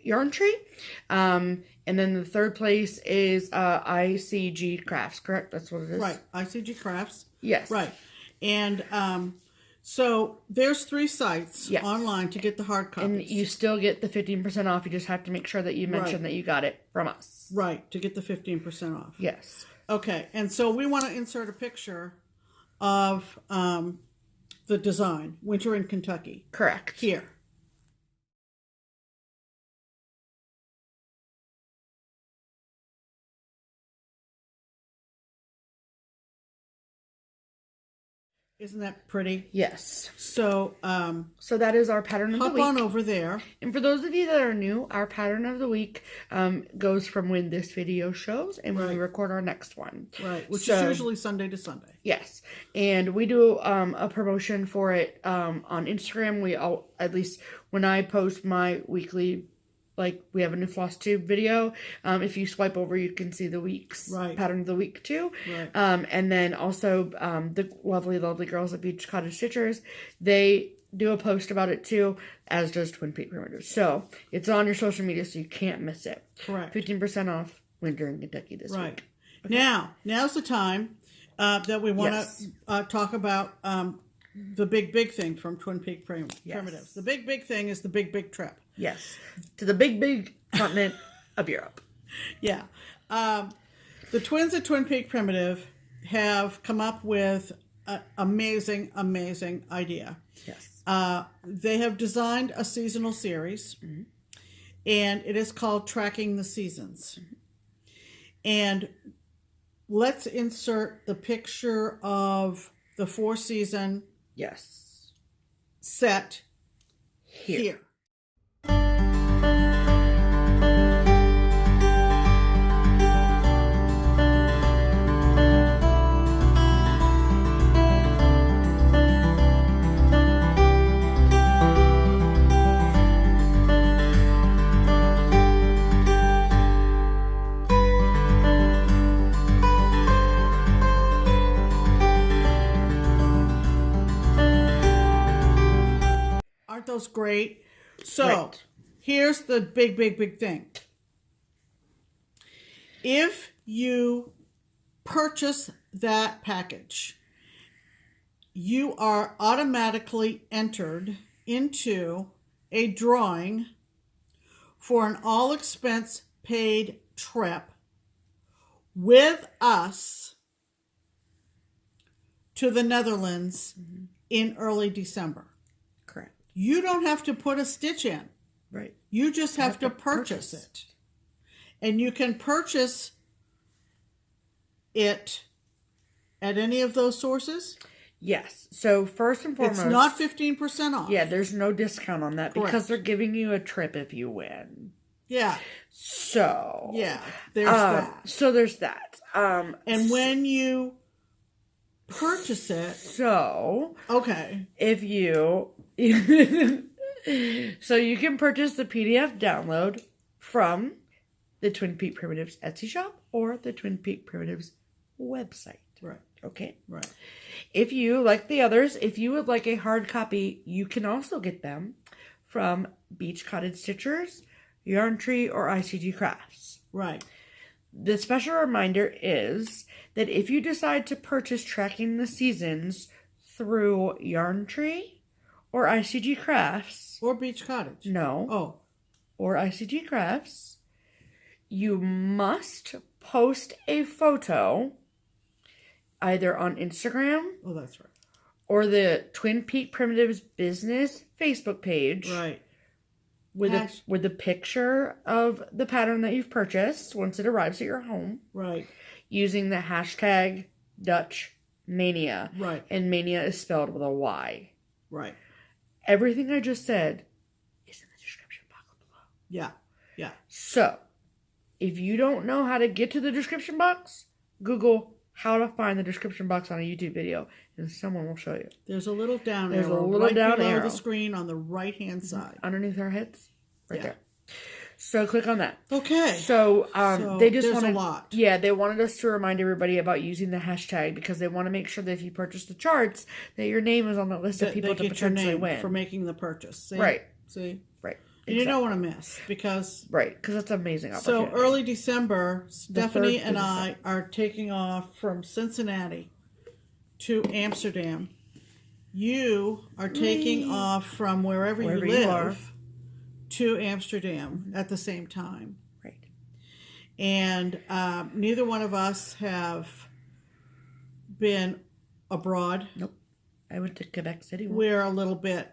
Yarn Tree. And then the third place is ICG Crafts, correct? That's what it is? Right, ICG Crafts. Yes. Right. And so there's 3 sites online to get the hard copies. And you still get the 15% off. You just have to make sure that you mention that you got it from us. Right, to get the 15% off. Yes. Okay, and so we want to insert a picture of the design, Winter in Kentucky. Correct. Here. Isn't that pretty? Yes. So, so that is our pattern of the week. Hop on over there. And for those of you that are new, our pattern of the week goes from when this video shows and when we record our next one. Right, which is usually Sunday to Sunday. Yes. And we do a promotion for it on Instagram. We all, at least when I post my weekly, like we have a new FlossTube video. If you swipe over, you can see the week's pattern of the week too. Right. And then also the lovely, lovely girls at Beach Cottage Stitchers, they do a post about it too, as does Twin Peak Primitives. So it's on your social media, so you can't miss it. Correct. 15% off Winter in Kentucky this week. Okay. Now's the time that we want to talk about the big thing from Twin Peak Primitives. The big thing is the big trip. Yes. To the big continent of Europe. Yeah. The twins at Twin Peak Primitive have come up with an amazing idea. Yes. They have designed a seasonal series, and it is called Tracking the Seasons. And let's insert the picture of the 4-season set here. Aren't those great? So, here's the big thing. If you purchase that package, you are automatically entered into a drawing for an all-expense paid trip with us to the Netherlands in early December. Correct. You don't have to put a stitch in. Right. You just have to purchase it. And you can purchase it at any of those sources? Yes. So first and foremost, it's not 15% off. Yeah, there's no discount on that because they're giving you a trip if you win. Yeah. So yeah, there's that. So there's that. And when you purchase it, if you so you can purchase the PDF download from the Twin Peak Primitives Etsy shop or the Twin Peak Primitives website. Right. Okay. Right. If you, like the others, if you would like a hard copy, you can also get them from Beach Cottage Stitchers, Yarn Tree, or ICG Crafts. Right. The special reminder is that if you decide to purchase Tracking the Seasons through Yarn Tree or ICG Crafts... Or Beach Cottage. No. Oh. Or ICG Crafts, you must post a photo either on Instagram... Oh, that's right. Or the Twin Peak Primitives business Facebook page. Right. With a picture of the pattern that you've purchased once it arrives at your home. Right. Using the hashtag Dutch Mania. Right. And mania is spelled with a Y. Right. Everything I just said is in the description box below. Yeah. Yeah. So, if you don't know how to get to the description box, Google how to find the description box on a YouTube video, and someone will show you. There's a little down There's arrow a little down below arrow the screen on the right-hand side. Underneath our heads? Right there. So click on that. Okay. So they just there's wanted, a lot. Yeah, they wanted us to remind everybody about using the hashtag because they want to make sure that if you purchase the charts, that your name is on the list of people to potentially win. For making the purchase. See? Right. See? Right. And you don't want to miss because... Right, because it's an amazing opportunity. So early December, Stephanie and I are taking off from Cincinnati to Amsterdam. You are taking off from wherever you live to Amsterdam at the same time. Right. And neither one of us have been abroad. Nope. I went to Quebec City. We're a little bit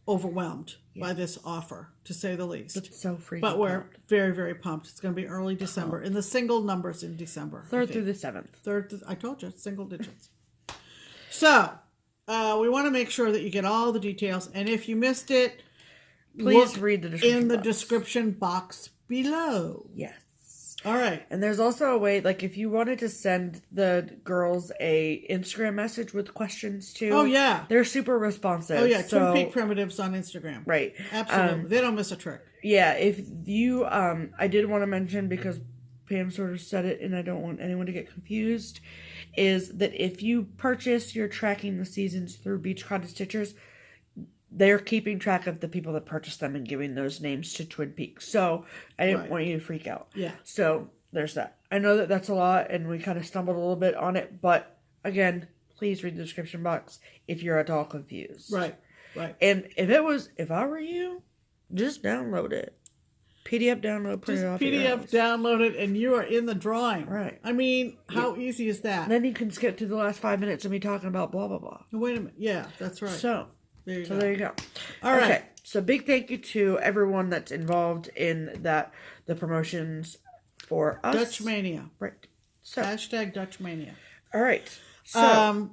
overwhelmed by this offer, to say the least. It's so freaking But we're pumped. very, very pumped. It's going to be early December. In the single numbers in December. 3rd through the 7th. I told you, single digits. So, we want to make sure that you get all the details. And if you missed it, Please read the description in the box. description box below. Yes. All right. And there's also a way, like, if you wanted to send the girls a Instagram message with questions too. Oh, yeah. They're super responsive. Oh, yeah. So, Twin Peak Primitives on Instagram. right. Absolutely. They don't miss a trick. Yeah, if you, I did want to mention, because Pam sort of said it and I don't want anyone to get confused, is that if you purchase your Tracking the Seasons through Beach Cottage Stitchers, they're keeping track of the people that purchased them and giving those names to Twin Peaks. So I didn't want you to freak out. Yeah. So there's that. I know that that's a lot and we kind of stumbled a little bit on it, but again, please read the description box if you're at all confused. Right. Right. And if I were you, just download it. PDF download, print Just it off your PDF house. download it and you are in the drawing. Right. I mean, how easy is that? Then you can skip to the last 5 minutes of me talking about blah, blah, blah. Wait a minute. Yeah, that's right. So there you So go. there you go. All right. Okay. So big thank you to everyone that's involved in the promotions for us. Dutch Mania. Right. So Hashtag Dutch Mania. all right. So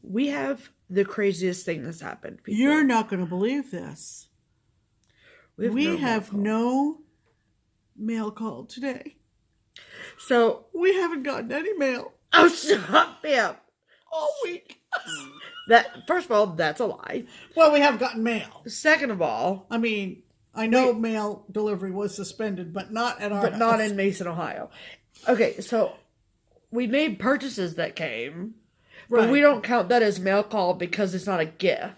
we have the craziest thing that's happened. People. You're not going to believe this. We have no mail call today. So We haven't gotten any mail oh, stop, Pam. all week. That first of all, that's a lie. Well, we have gotten mail. Second of all, I mean, I know mail delivery was suspended, but not at our house. not in Mason, Ohio. Okay, so we made purchases that came, but Right. we don't count that as mail call because it's not a gift.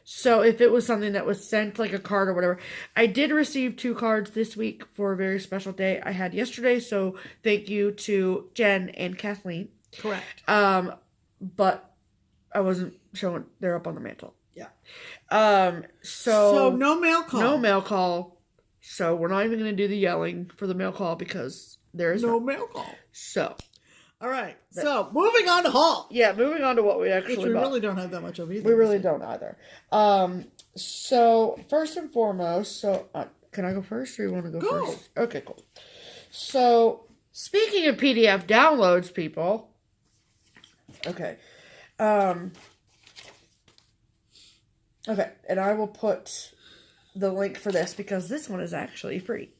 So if it was something that was sent, like a card or whatever, I did receive 2 cards this week for a very special day I had yesterday. So thank you to Jen and Kathleen. Correct. But I wasn't showing. They're up on the mantle. Yeah. So no mail call. no mail call. So we're not even going to do the yelling for the mail call because there is No mail call. So All right. So moving on to haul. yeah, moving on to what we actually Which we bought. really don't have that much of either. We really don't either. So first and foremost, can I go first or you want to go Go. first? Okay, cool. So speaking of PDF downloads, people. Okay. Okay, and I will put the link for this because this one is actually free.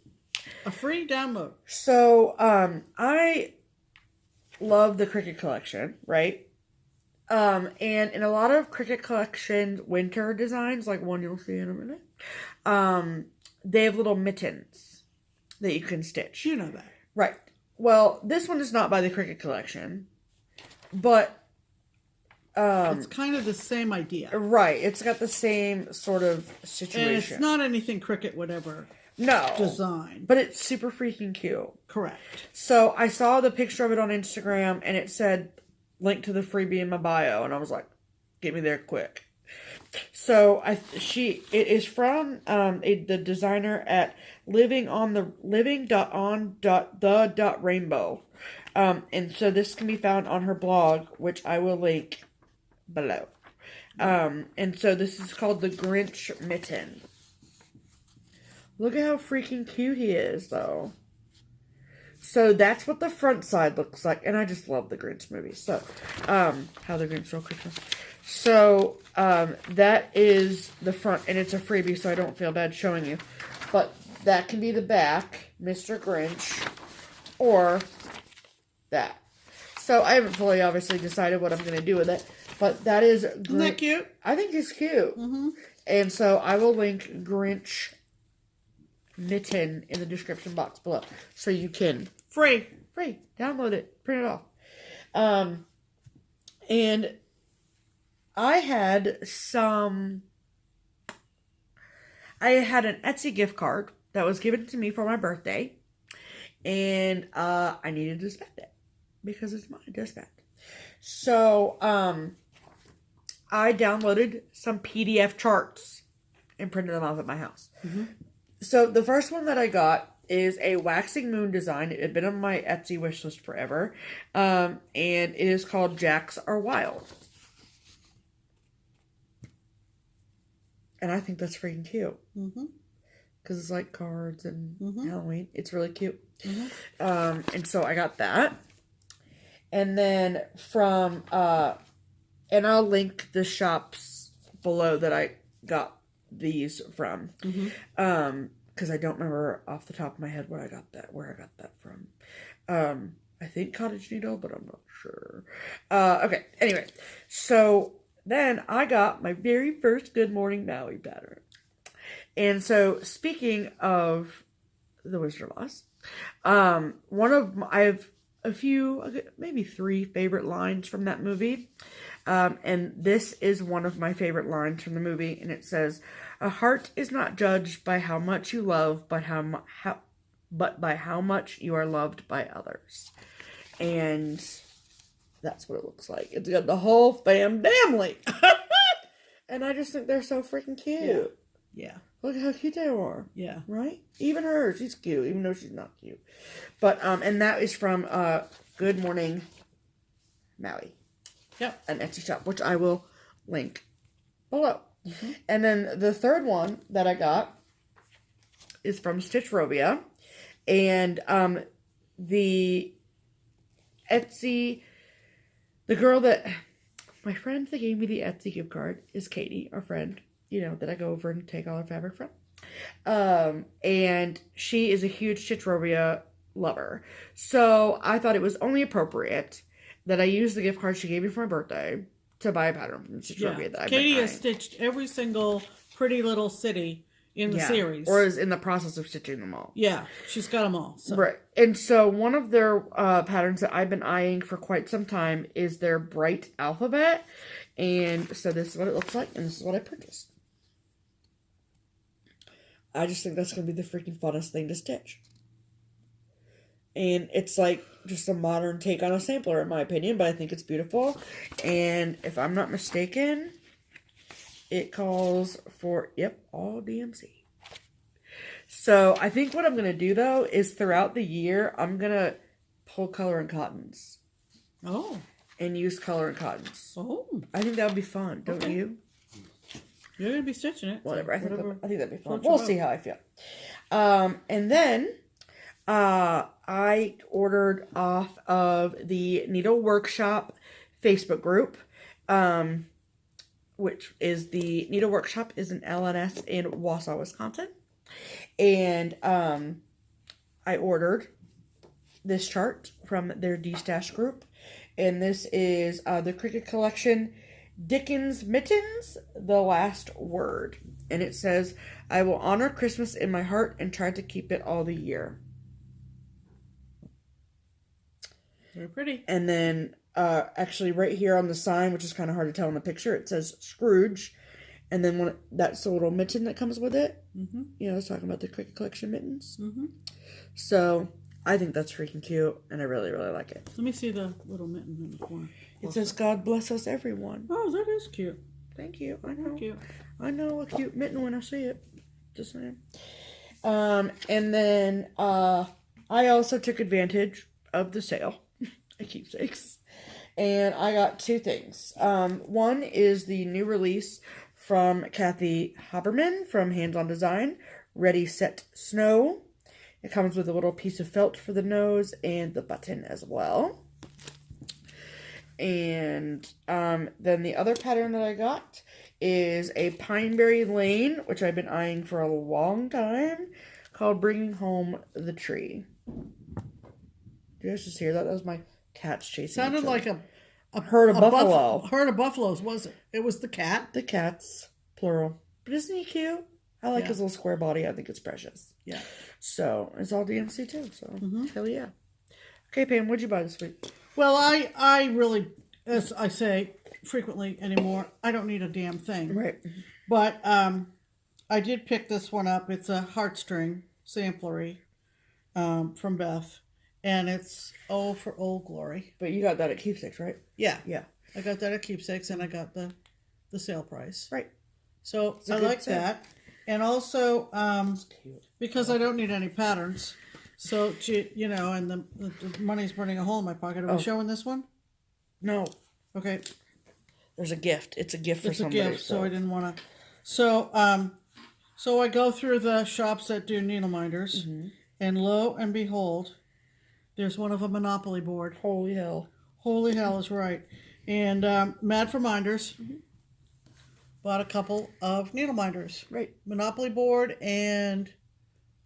A free download. So, I love the Cricut collection, right? And in a lot of Cricut collection winter designs, like one you'll see in a minute, they have little mittens that you can stitch. You know that. Right. Well, this one is not by the Cricut collection, but It's kind of the same idea. right, it's got the same sort of situation. And it's not anything Cricut would ever no design. but it's super freaking cute. Correct. So I saw the picture of it on Instagram and it said link to the freebie in my bio and I was like, get me there quick. So it is from the designer at living.on.the.rainbow. And so this can be found on her blog, which I will link below. And so this is called the Grinch Mitten. Look at how freaking cute he is, though. So that's what the front side looks like. And I just love the Grinch movie. So, How the Grinch Stole Christmas. So, that is the front. And it's a freebie, so I don't feel bad showing you. But that can be the back, Mr. Grinch. Or that. So, I haven't fully, obviously, decided what I'm going to do with it. But that is Grinch. Isn't that cute? I think it's cute. Mm-hmm. And so, I will link Grinch Mitten in the description box below. So you can Free. download it, print it off. And I had an Etsy gift card that was given to me for my birthday. And I needed to spend it because it's mine to spend. So I downloaded some PDF charts and printed them off at my house. Mm-hmm. So the first one that I got is a waxing moon design. It had been on my Etsy wish list forever. And it is called Jacks Are Wild. And I think that's freaking cute. Because it's like cards and Halloween. It's really cute. And so I got that. And then from, and I'll link the shops below that I got these from. Because I don't remember off the top of my head where I got that from. I think CottageNeedle, but I'm not sure. Okay, anyway. So then I got my very first Good Morning Maui pattern. And so speaking of The Wizard of Oz, I have a few, maybe 3 favorite lines from that movie. And this is one of my favorite lines from the movie. And it says, "A heart is not judged by how much you love, but by how much you are loved by others." And that's what it looks like. It's got the whole family. And I just think they're so freaking cute. Yeah. Look how cute they are. Yeah. Right? Even her, she's cute, even though she's not cute. But, and that is from Good Morning Maui. Yep. An Etsy shop, which I will link below. And then the third one that I got is from Stitchrovia. And the Etsy, the girl that, my friend that gave me the Etsy gift card is Katie, our friend, that I go over and take all her fabric from. And she is a huge Stitchrovia lover. So I thought it was only appropriate that I used the gift card she gave me for my birthday to buy a pattern from Stitchrovia that I've been Katie buying. has stitched every single Pretty Little City in the series. Or is in the process of stitching them all. Yeah, she's got them all. So. Right. And so one of their patterns that I've been eyeing for quite some time is their bright alphabet. And so this is what it looks like, and this is what I purchased. I just think that's going to be the freaking funnest thing to stitch. And it's like just a modern take on a sampler, in my opinion, but I think it's beautiful. And if I'm not mistaken, it calls for, all DMC. So I think what I'm going to do, though, is throughout the year, I'm going to pull color and cottons. Oh. And use color and cottons. Oh. I think that would be fun, don't you? You're going to be stitching it. Whatever. So I think that'd be fun. We'll see how I feel. And then I ordered off of the Needle Workshop Facebook group, which is the Needle Workshop is an LNS in Wausau, Wisconsin. And I ordered this chart from their D-Stash group. And this is the Cricut Collection Dickens Mittens, The Last Word. And it says, "I will honor Christmas in my heart and try to keep it all the year." Very pretty. And then actually right here on the sign, which is kind of hard to tell in the picture, it says Scrooge. And then that's the little mitten that comes with it. I was talking about the Cricut Collection mittens. So I think that's freaking cute, and I really, really like it. Let me see the little mitten in the corner. It says, "God bless us, everyone." Oh, that is cute. Thank you. I know. Cute. I know a cute mitten when I see it. Just saying. And then I also took advantage of the sale at Keepsakes. And I got 2 things. One is the new release from Kathy Haberman from Hands On Design, Ready, Set, Snow. It comes with a little piece of felt for the nose and the button as well. And then the other pattern that I got is a Pineberry Lane, which I've been eyeing for a long time, called Bringing Home the Tree. Did you guys just hear that? That was my cats chasing Sounded each other. like a herd of buffalo. Herd of buffaloes, was it? It was the cat. The cats, plural. But isn't he cute? I like his little square body. I think it's precious. Yeah. So, it's all DMC too. So, hell yeah. Okay, Pam, what'd you buy this week? Well, I really, as I say frequently anymore, I don't need a damn thing. Right. But I did pick this one up. It's a heartstring samplery from Beth. And it's for Old Glory. But you got that at Keepsakes, right? Yeah. Yeah. I got that at Keepsakes, and I got the sale price. Right. So I like that. And also, Cute. because I don't need any patterns, so, you know, and the money's burning a hole in my pocket. Are we showing this one? No. Okay. There's a gift. It's a gift for somebody. It's a gift, so I didn't want to. So, so I go through the shops that do needleminders, and lo and behold, there's one of a Monopoly board. Holy hell. Holy hell is right. And MadforMinders bought a couple of needleminders. Right. Monopoly board and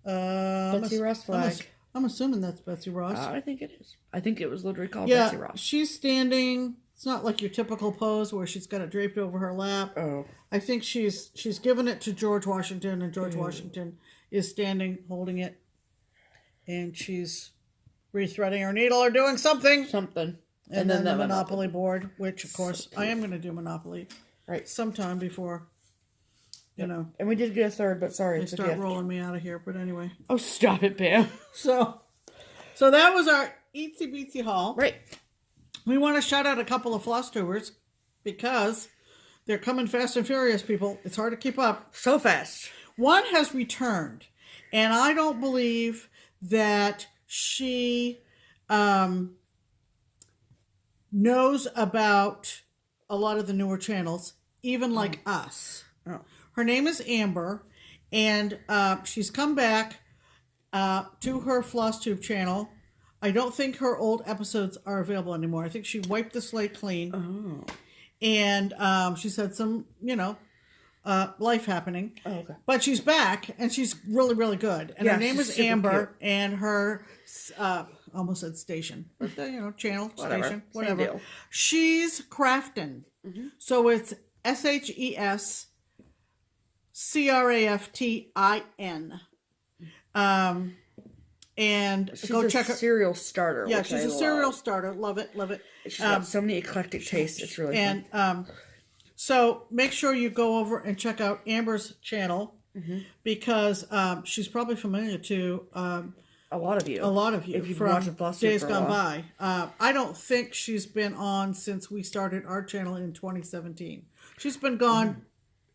Betsy Ross flag. I'm assuming that's Betsy Ross. I think it is. I think it was literally called Betsy Yeah, Ross. she's standing. It's not like your typical pose where she's got it draped over her lap. Oh. I think she's given it to George Washington, and George Washington is standing holding it, and she's rethreading her needle or doing something. And then the Monopoly board, which of course I am going to do Monopoly sometime before, you know. And we did get a third, but sorry, They it's a start gift. rolling me out of here, but anyway. Oh, stop it, Pam. So that was our Eatsy Beatsy haul. Right. We want to shout out a couple of floss tubers because they're coming fast and furious, people. It's hard to keep up. So fast. One has returned, and I don't believe that she knows about a lot of the newer channels, even like us. Oh. Her name is Amber, and she's come back to her FlossTube channel. I don't think her old episodes are available anymore. I think she wiped the slate clean. Oh. And she's had some, you know, life happening. Oh, okay. But she's back, and she's really, really good. And Yeah, her name she's is super Amber, cute. and her, almost said station, but you know, channel, Whatever. station, Same whatever. deal. She's Craftin. So it's SHESCRAFTIN. And She's go a check her. cereal starter. Yeah, which she's I a cereal love. starter. Love it, love it. She's got so many eclectic tastes. It's really fun. And so make sure you go over and check out Amber's channel because she's probably familiar to A lot of you. If you've from watched FlossTube days for a gone while. by. I don't think she's been on since we started our channel in 2017. She's been gone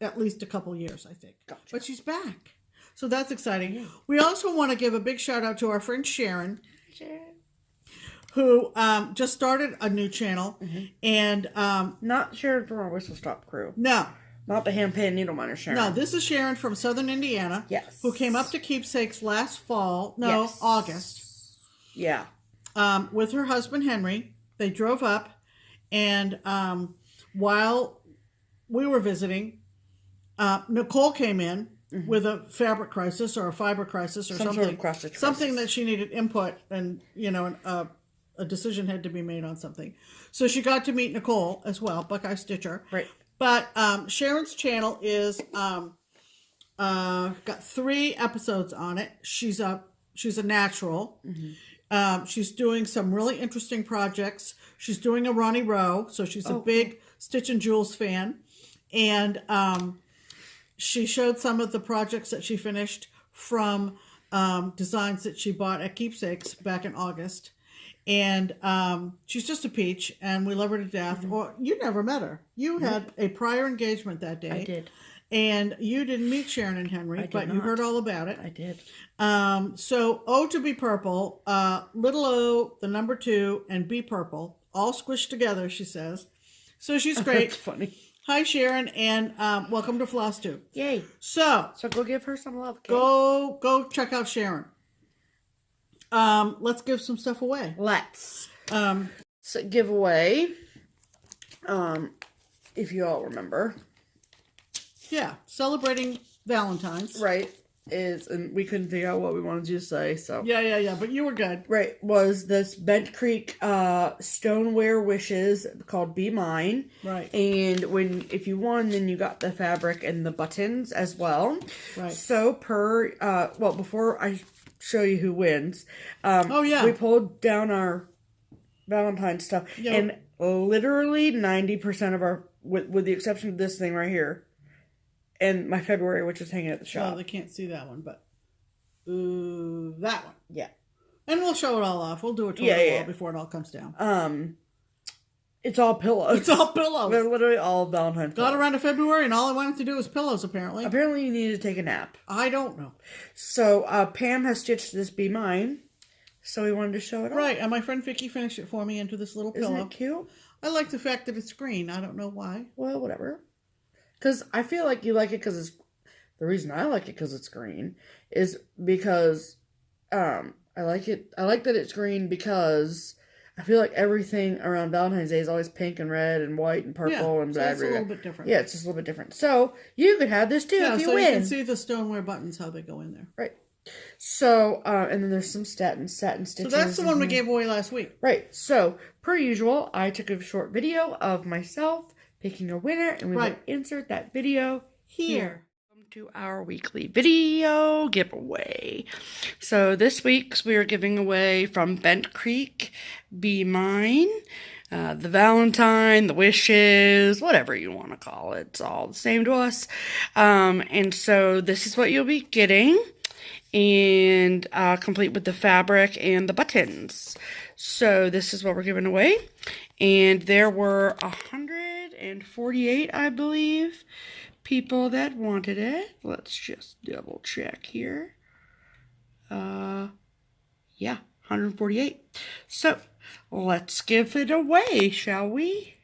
at least a couple years, I think. Gotcha. But she's back. So that's exciting. We also want to give a big shout out to our friend Sharon, who just started a new channel. And Not Sharon from our Whistle Stop crew. no, Not the hand-pan needle miner Sharon. no, this is Sharon from Southern Indiana. Yes. Who came up to Keepsakes last fall. No, Yes. August. Yeah. With her husband Henry. They drove up, and while we were visiting, Nicole came in with a fabric crisis or a fiber crisis or Some something. sort of crisis. Something that she needed input, and you know, a decision had to be made on something. So she got to meet Nicole as well, Buckeye Stitcher. Right. But Sharon's channel is got 3 episodes on it. She's a natural. She's doing some really interesting projects. She's doing a Ronnie Rowe, so she's a big Stitch and Jules fan. And she showed some of the projects that she finished from designs that she bought at Keepsakes back in August. And she's just a peach, and we love her to death. Or you never met her. You had a prior engagement that day. I did. And you didn't meet Sharon and Henry, but you heard all about it. I did. So O to be purple, little O, the number 2, and be purple, all squished together, she says. So she's great. That's funny. Hi, Sharon, and welcome to FlossTube. Yay. So go give her some love, Kate. go check out Sharon. Let's give some stuff away. Let's. So giveaway. If you all remember. Yeah, celebrating Valentine's. Right. And we couldn't figure out what we wanted you to say, so. Yeah, but you were good. Right. Was this Bent Creek stoneware wishes called Be Mine. Right. And if you won, then you got the fabric and the buttons as well. Right. So before I show you who wins. We pulled down our Valentine's stuff. Yep. And literally 90% of our, with the exception of this thing right here, and my February, which is hanging at the shop. Well, they can't see that one, but that one. Yeah. And we'll show it all off. We'll do a tour of it all before it all comes down. It's all pillows. It's all pillows. They're literally all Valentine's Got pillows. around to February, and all I wanted to do was pillows, apparently. Apparently you need to take a nap. I don't know. So Pam has stitched this Be Mine. So we wanted to show it off. Right, and my friend Vicky finished it for me into this little pillow. Isn't it cute? I like the fact that it's green. I don't know why. Well, whatever. Because I feel like you like it because it's... The reason I like it because it's green is because I like it. I like that it's green because I feel like everything around Valentine's Day is always pink and red and white and purple and blah, so it's blah, a blah. little bit different. Yeah, it's just a little bit different. So you could have this too if you so win. you can see the stoneware buttons, how they go in there. Right. So, and then there's some satin stitches. So that's the one we gave away last week. Right. So, per usual, I took a short video of myself picking a winner, and we will insert that video here. Welcome to our weekly video giveaway. So, this week we are giving away from Bent Creek, Be Mine, the Valentine, the Wishes, whatever you want to call it. It's all the same to us. And so, this is what you'll be getting. And complete with the fabric and the buttons. So this is what we're giving away. And there were 148, I believe, people that wanted it. Let's just double check here. Yeah, 148. So let's give it away, shall we?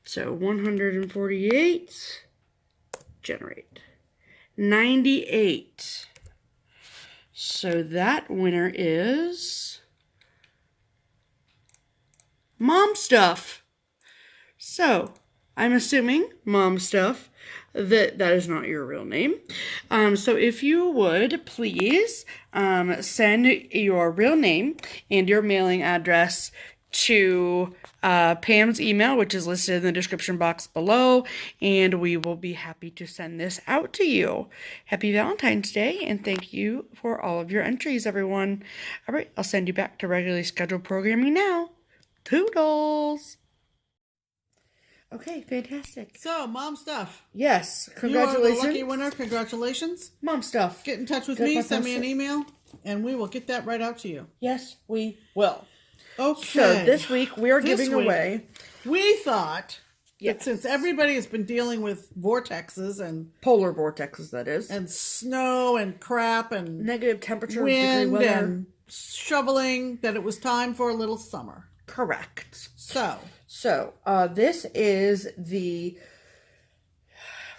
So 148, generate. 98. So that winner is Mom Stuff. So I'm assuming Mom Stuff that is not your real name. So if you would please send your real name and your mailing address to Pam's email, which is listed in the description box below, and we will be happy to send this out to you. Happy Valentine's Day, and thank you for all of your entries, everyone. All right, I'll send you back to regularly scheduled programming now. Toodles! Okay, fantastic. So, Mom Stuff. Yes, congratulations. You are the lucky winner. Congratulations. Mom Stuff. Get in touch with me, send me an email, and we will get that right out to you. Yes, we will. Okay. So this week we are giving away. We thought that since everybody has been dealing with vortexes and polar vortexes, that is, and snow and crap and negative temperature, wind degree weather, and shoveling, that it was time for a little summer. Correct. So this is the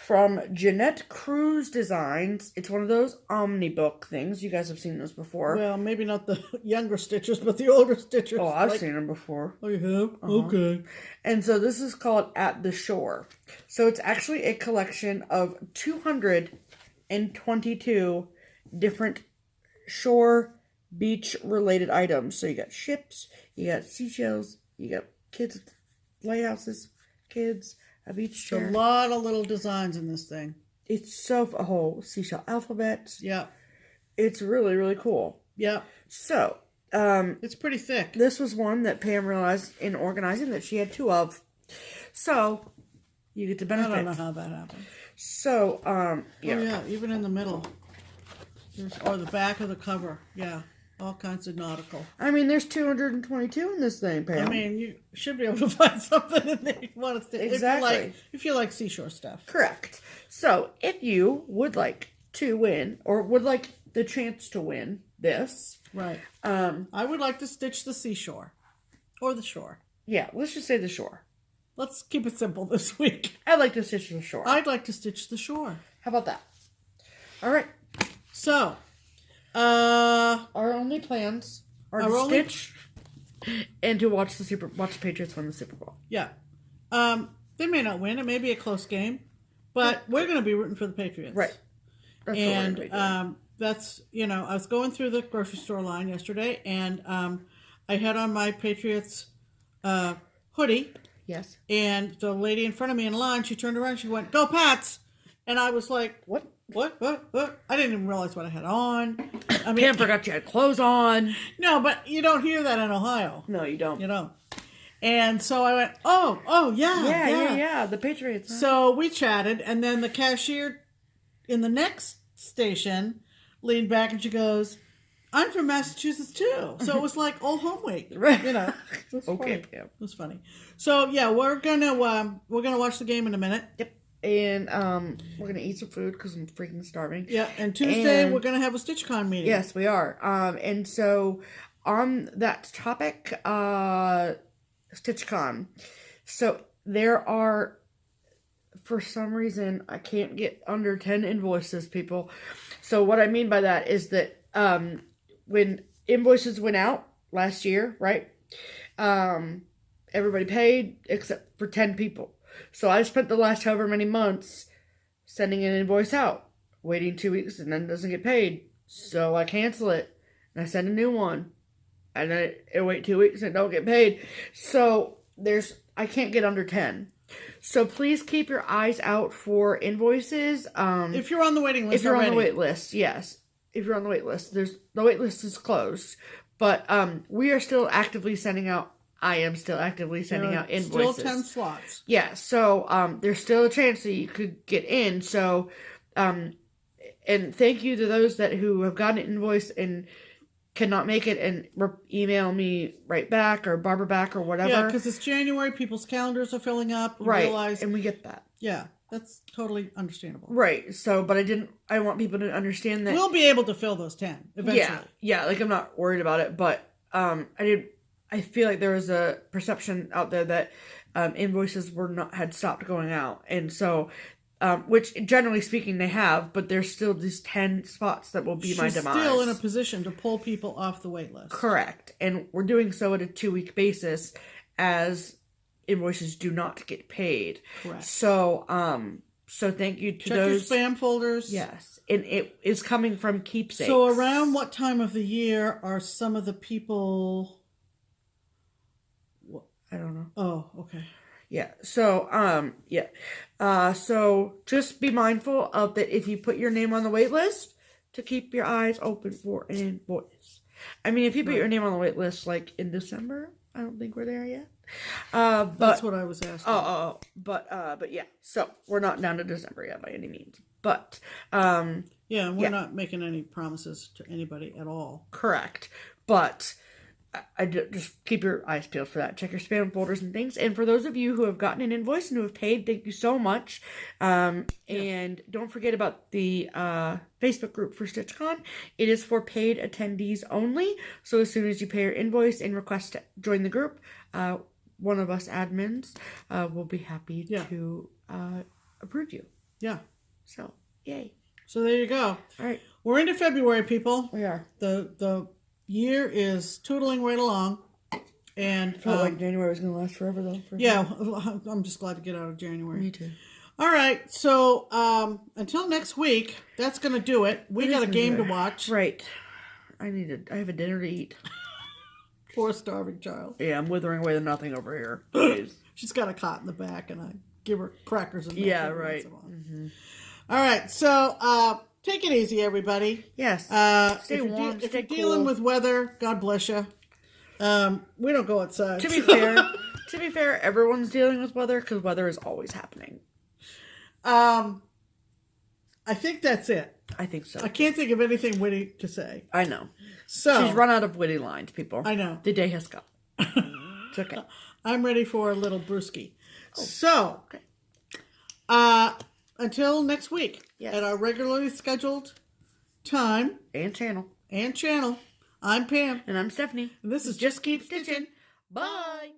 from Jeanette Cruz Designs. It's one of those OmniBook things. You guys have seen those before. Well, maybe not the younger stitchers, but the older stitchers. Oh, I've seen them before. Oh, you have? Okay. And so this is called At the Shore. So it's actually a collection of 222 different shore beach related items. So you got ships, you got seashells, you got kids, lighthouses, kids, a beach chair. A lot of little designs in this thing. It's so a whole seashell alphabet. Yeah. It's really, really cool. Yeah. So, it's pretty thick. This was one that Pam realized in organizing that she had two of. So, you get to benefit. I don't know how that happened. So, yeah. Oh, yeah, even in the middle. Or the back of the cover. Yeah. All kinds of nautical. I mean, there's 222 in this thing, Pam. I mean, you should be able to find something in there you want to stick. Exactly. If you like seashore stuff. Correct. So, if you would like to win, or would like the chance to win this. Right. I would like to stitch the seashore. Or the shore. Yeah, let's just say the shore. Let's keep it simple this week. I'd like to stitch the shore. I'd like to stitch the shore. How about that? All right. So, our only plans are to stitch and to watch the Patriots win the Super Bowl. Yeah. They may not win. It may be a close game, but we're going to be rooting for the Patriots. Right. That's that's, I was going through the grocery store line yesterday, and I had on my Patriots hoodie. Yes. And the lady in front of me in line, she turned around, she went, "Go Pats!" And I was like, What? I didn't even realize what I had on. I mean, Pam forgot you had clothes on. No, but you don't hear that in Ohio. No, you don't. You don't. And so I went, oh, yeah. Yeah, the Patriots. Huh? So we chatted, and then the cashier in the next station leaned back and she goes, I'm from Massachusetts too, so it was like old home week. Right. You know. It was Okay, funny. Pam. It was funny. So yeah, we're gonna watch the game in a minute. Yep. And we're gonna eat some food because I'm freaking starving. Yeah, and Tuesday we're gonna have a StitchCon meeting. Yes, we are. And so on that topic, StitchCon. So there are, for some reason, I can't get under 10 invoices, people. So what I mean by that is that when invoices went out last year, right? Everybody paid except for 10 people. So I spent the last however many months sending an invoice out, waiting 2 weeks, and then it doesn't get paid. So I cancel it, and I send a new one, and I wait 2 weeks and don't get paid. So I can't get under 10. So please keep your eyes out for invoices. If you're on the waiting list, if you're on the wait list, yes. If you're on the wait list, the wait list is closed, but we are still actively sending out. I am still actively sending out invoices. Still 10 slots. Yeah, so there's still a chance that you could get in. So, and thank you to those who have gotten an invoice and cannot make it and email me right back or Barbara back or whatever. Yeah, because it's January, people's calendars are filling up. Right, and we get that. Yeah, that's totally understandable. Right, so, but I want people to understand that. We'll be able to fill those 10 eventually. Yeah, like I'm not worried about it, but I feel like there was a perception out there that invoices had stopped going out, and so, which generally speaking they have, but there's still these 10 spots that will be my demise. She's still in a position to pull people off the wait list. Correct, and we're doing so at a 2-week basis as invoices do not get paid. Correct. So, thank you to those. Check your spam folders. Yes, and it is coming from Keepsakes. So around what time of the year are some of the people? I don't know. Oh, okay. Yeah. So, so just be mindful of that if you put your name on the wait list to keep your eyes open for an invoice. I mean, if you put your name on the wait list like in December, I don't think we're there yet. But that's what I was asking. But yeah. So we're not down to December yet by any means. But yeah, we're not making any promises to anybody at all. Correct. But just keep your eyes peeled for that. Check your spam folders and things. And for those of you who have gotten an invoice and who have paid, thank you so much. And don't forget about the Facebook group for StitchCon. It is for paid attendees only. So as soon as you pay your invoice and request to join the group, one of us admins will be happy to approve you. Yeah. So, yay. So there you go. All right. We're into February, people. We are. The year is tootling right along, and felt like January was going to last forever, though. Yeah, I'm just glad to get out of January. Me too. All right, so until next week, that's going to do it. We got a game to watch. Right. I have a dinner to eat. Poor starving child. Yeah, I'm withering away to nothing over here. Please. She's got a cot in the back, and I give her crackers and milk. Yeah, right. Mm-hmm. All right, so take it easy, everybody. Yes. Stay warm. If you're dealing with weather, God bless you. We don't go outside. To be fair, everyone's dealing with weather because weather is always happening. I think that's it. I think so. I can't think of anything witty to say. I know. So she's run out of witty lines, people. I know. The day has come. It's okay. I'm ready for a little brewski. Oh, so, okay. Until next week, at our regularly scheduled time and channel, I'm Pam, and I'm Stephanie. And this is Just Keep Stitching. Bye.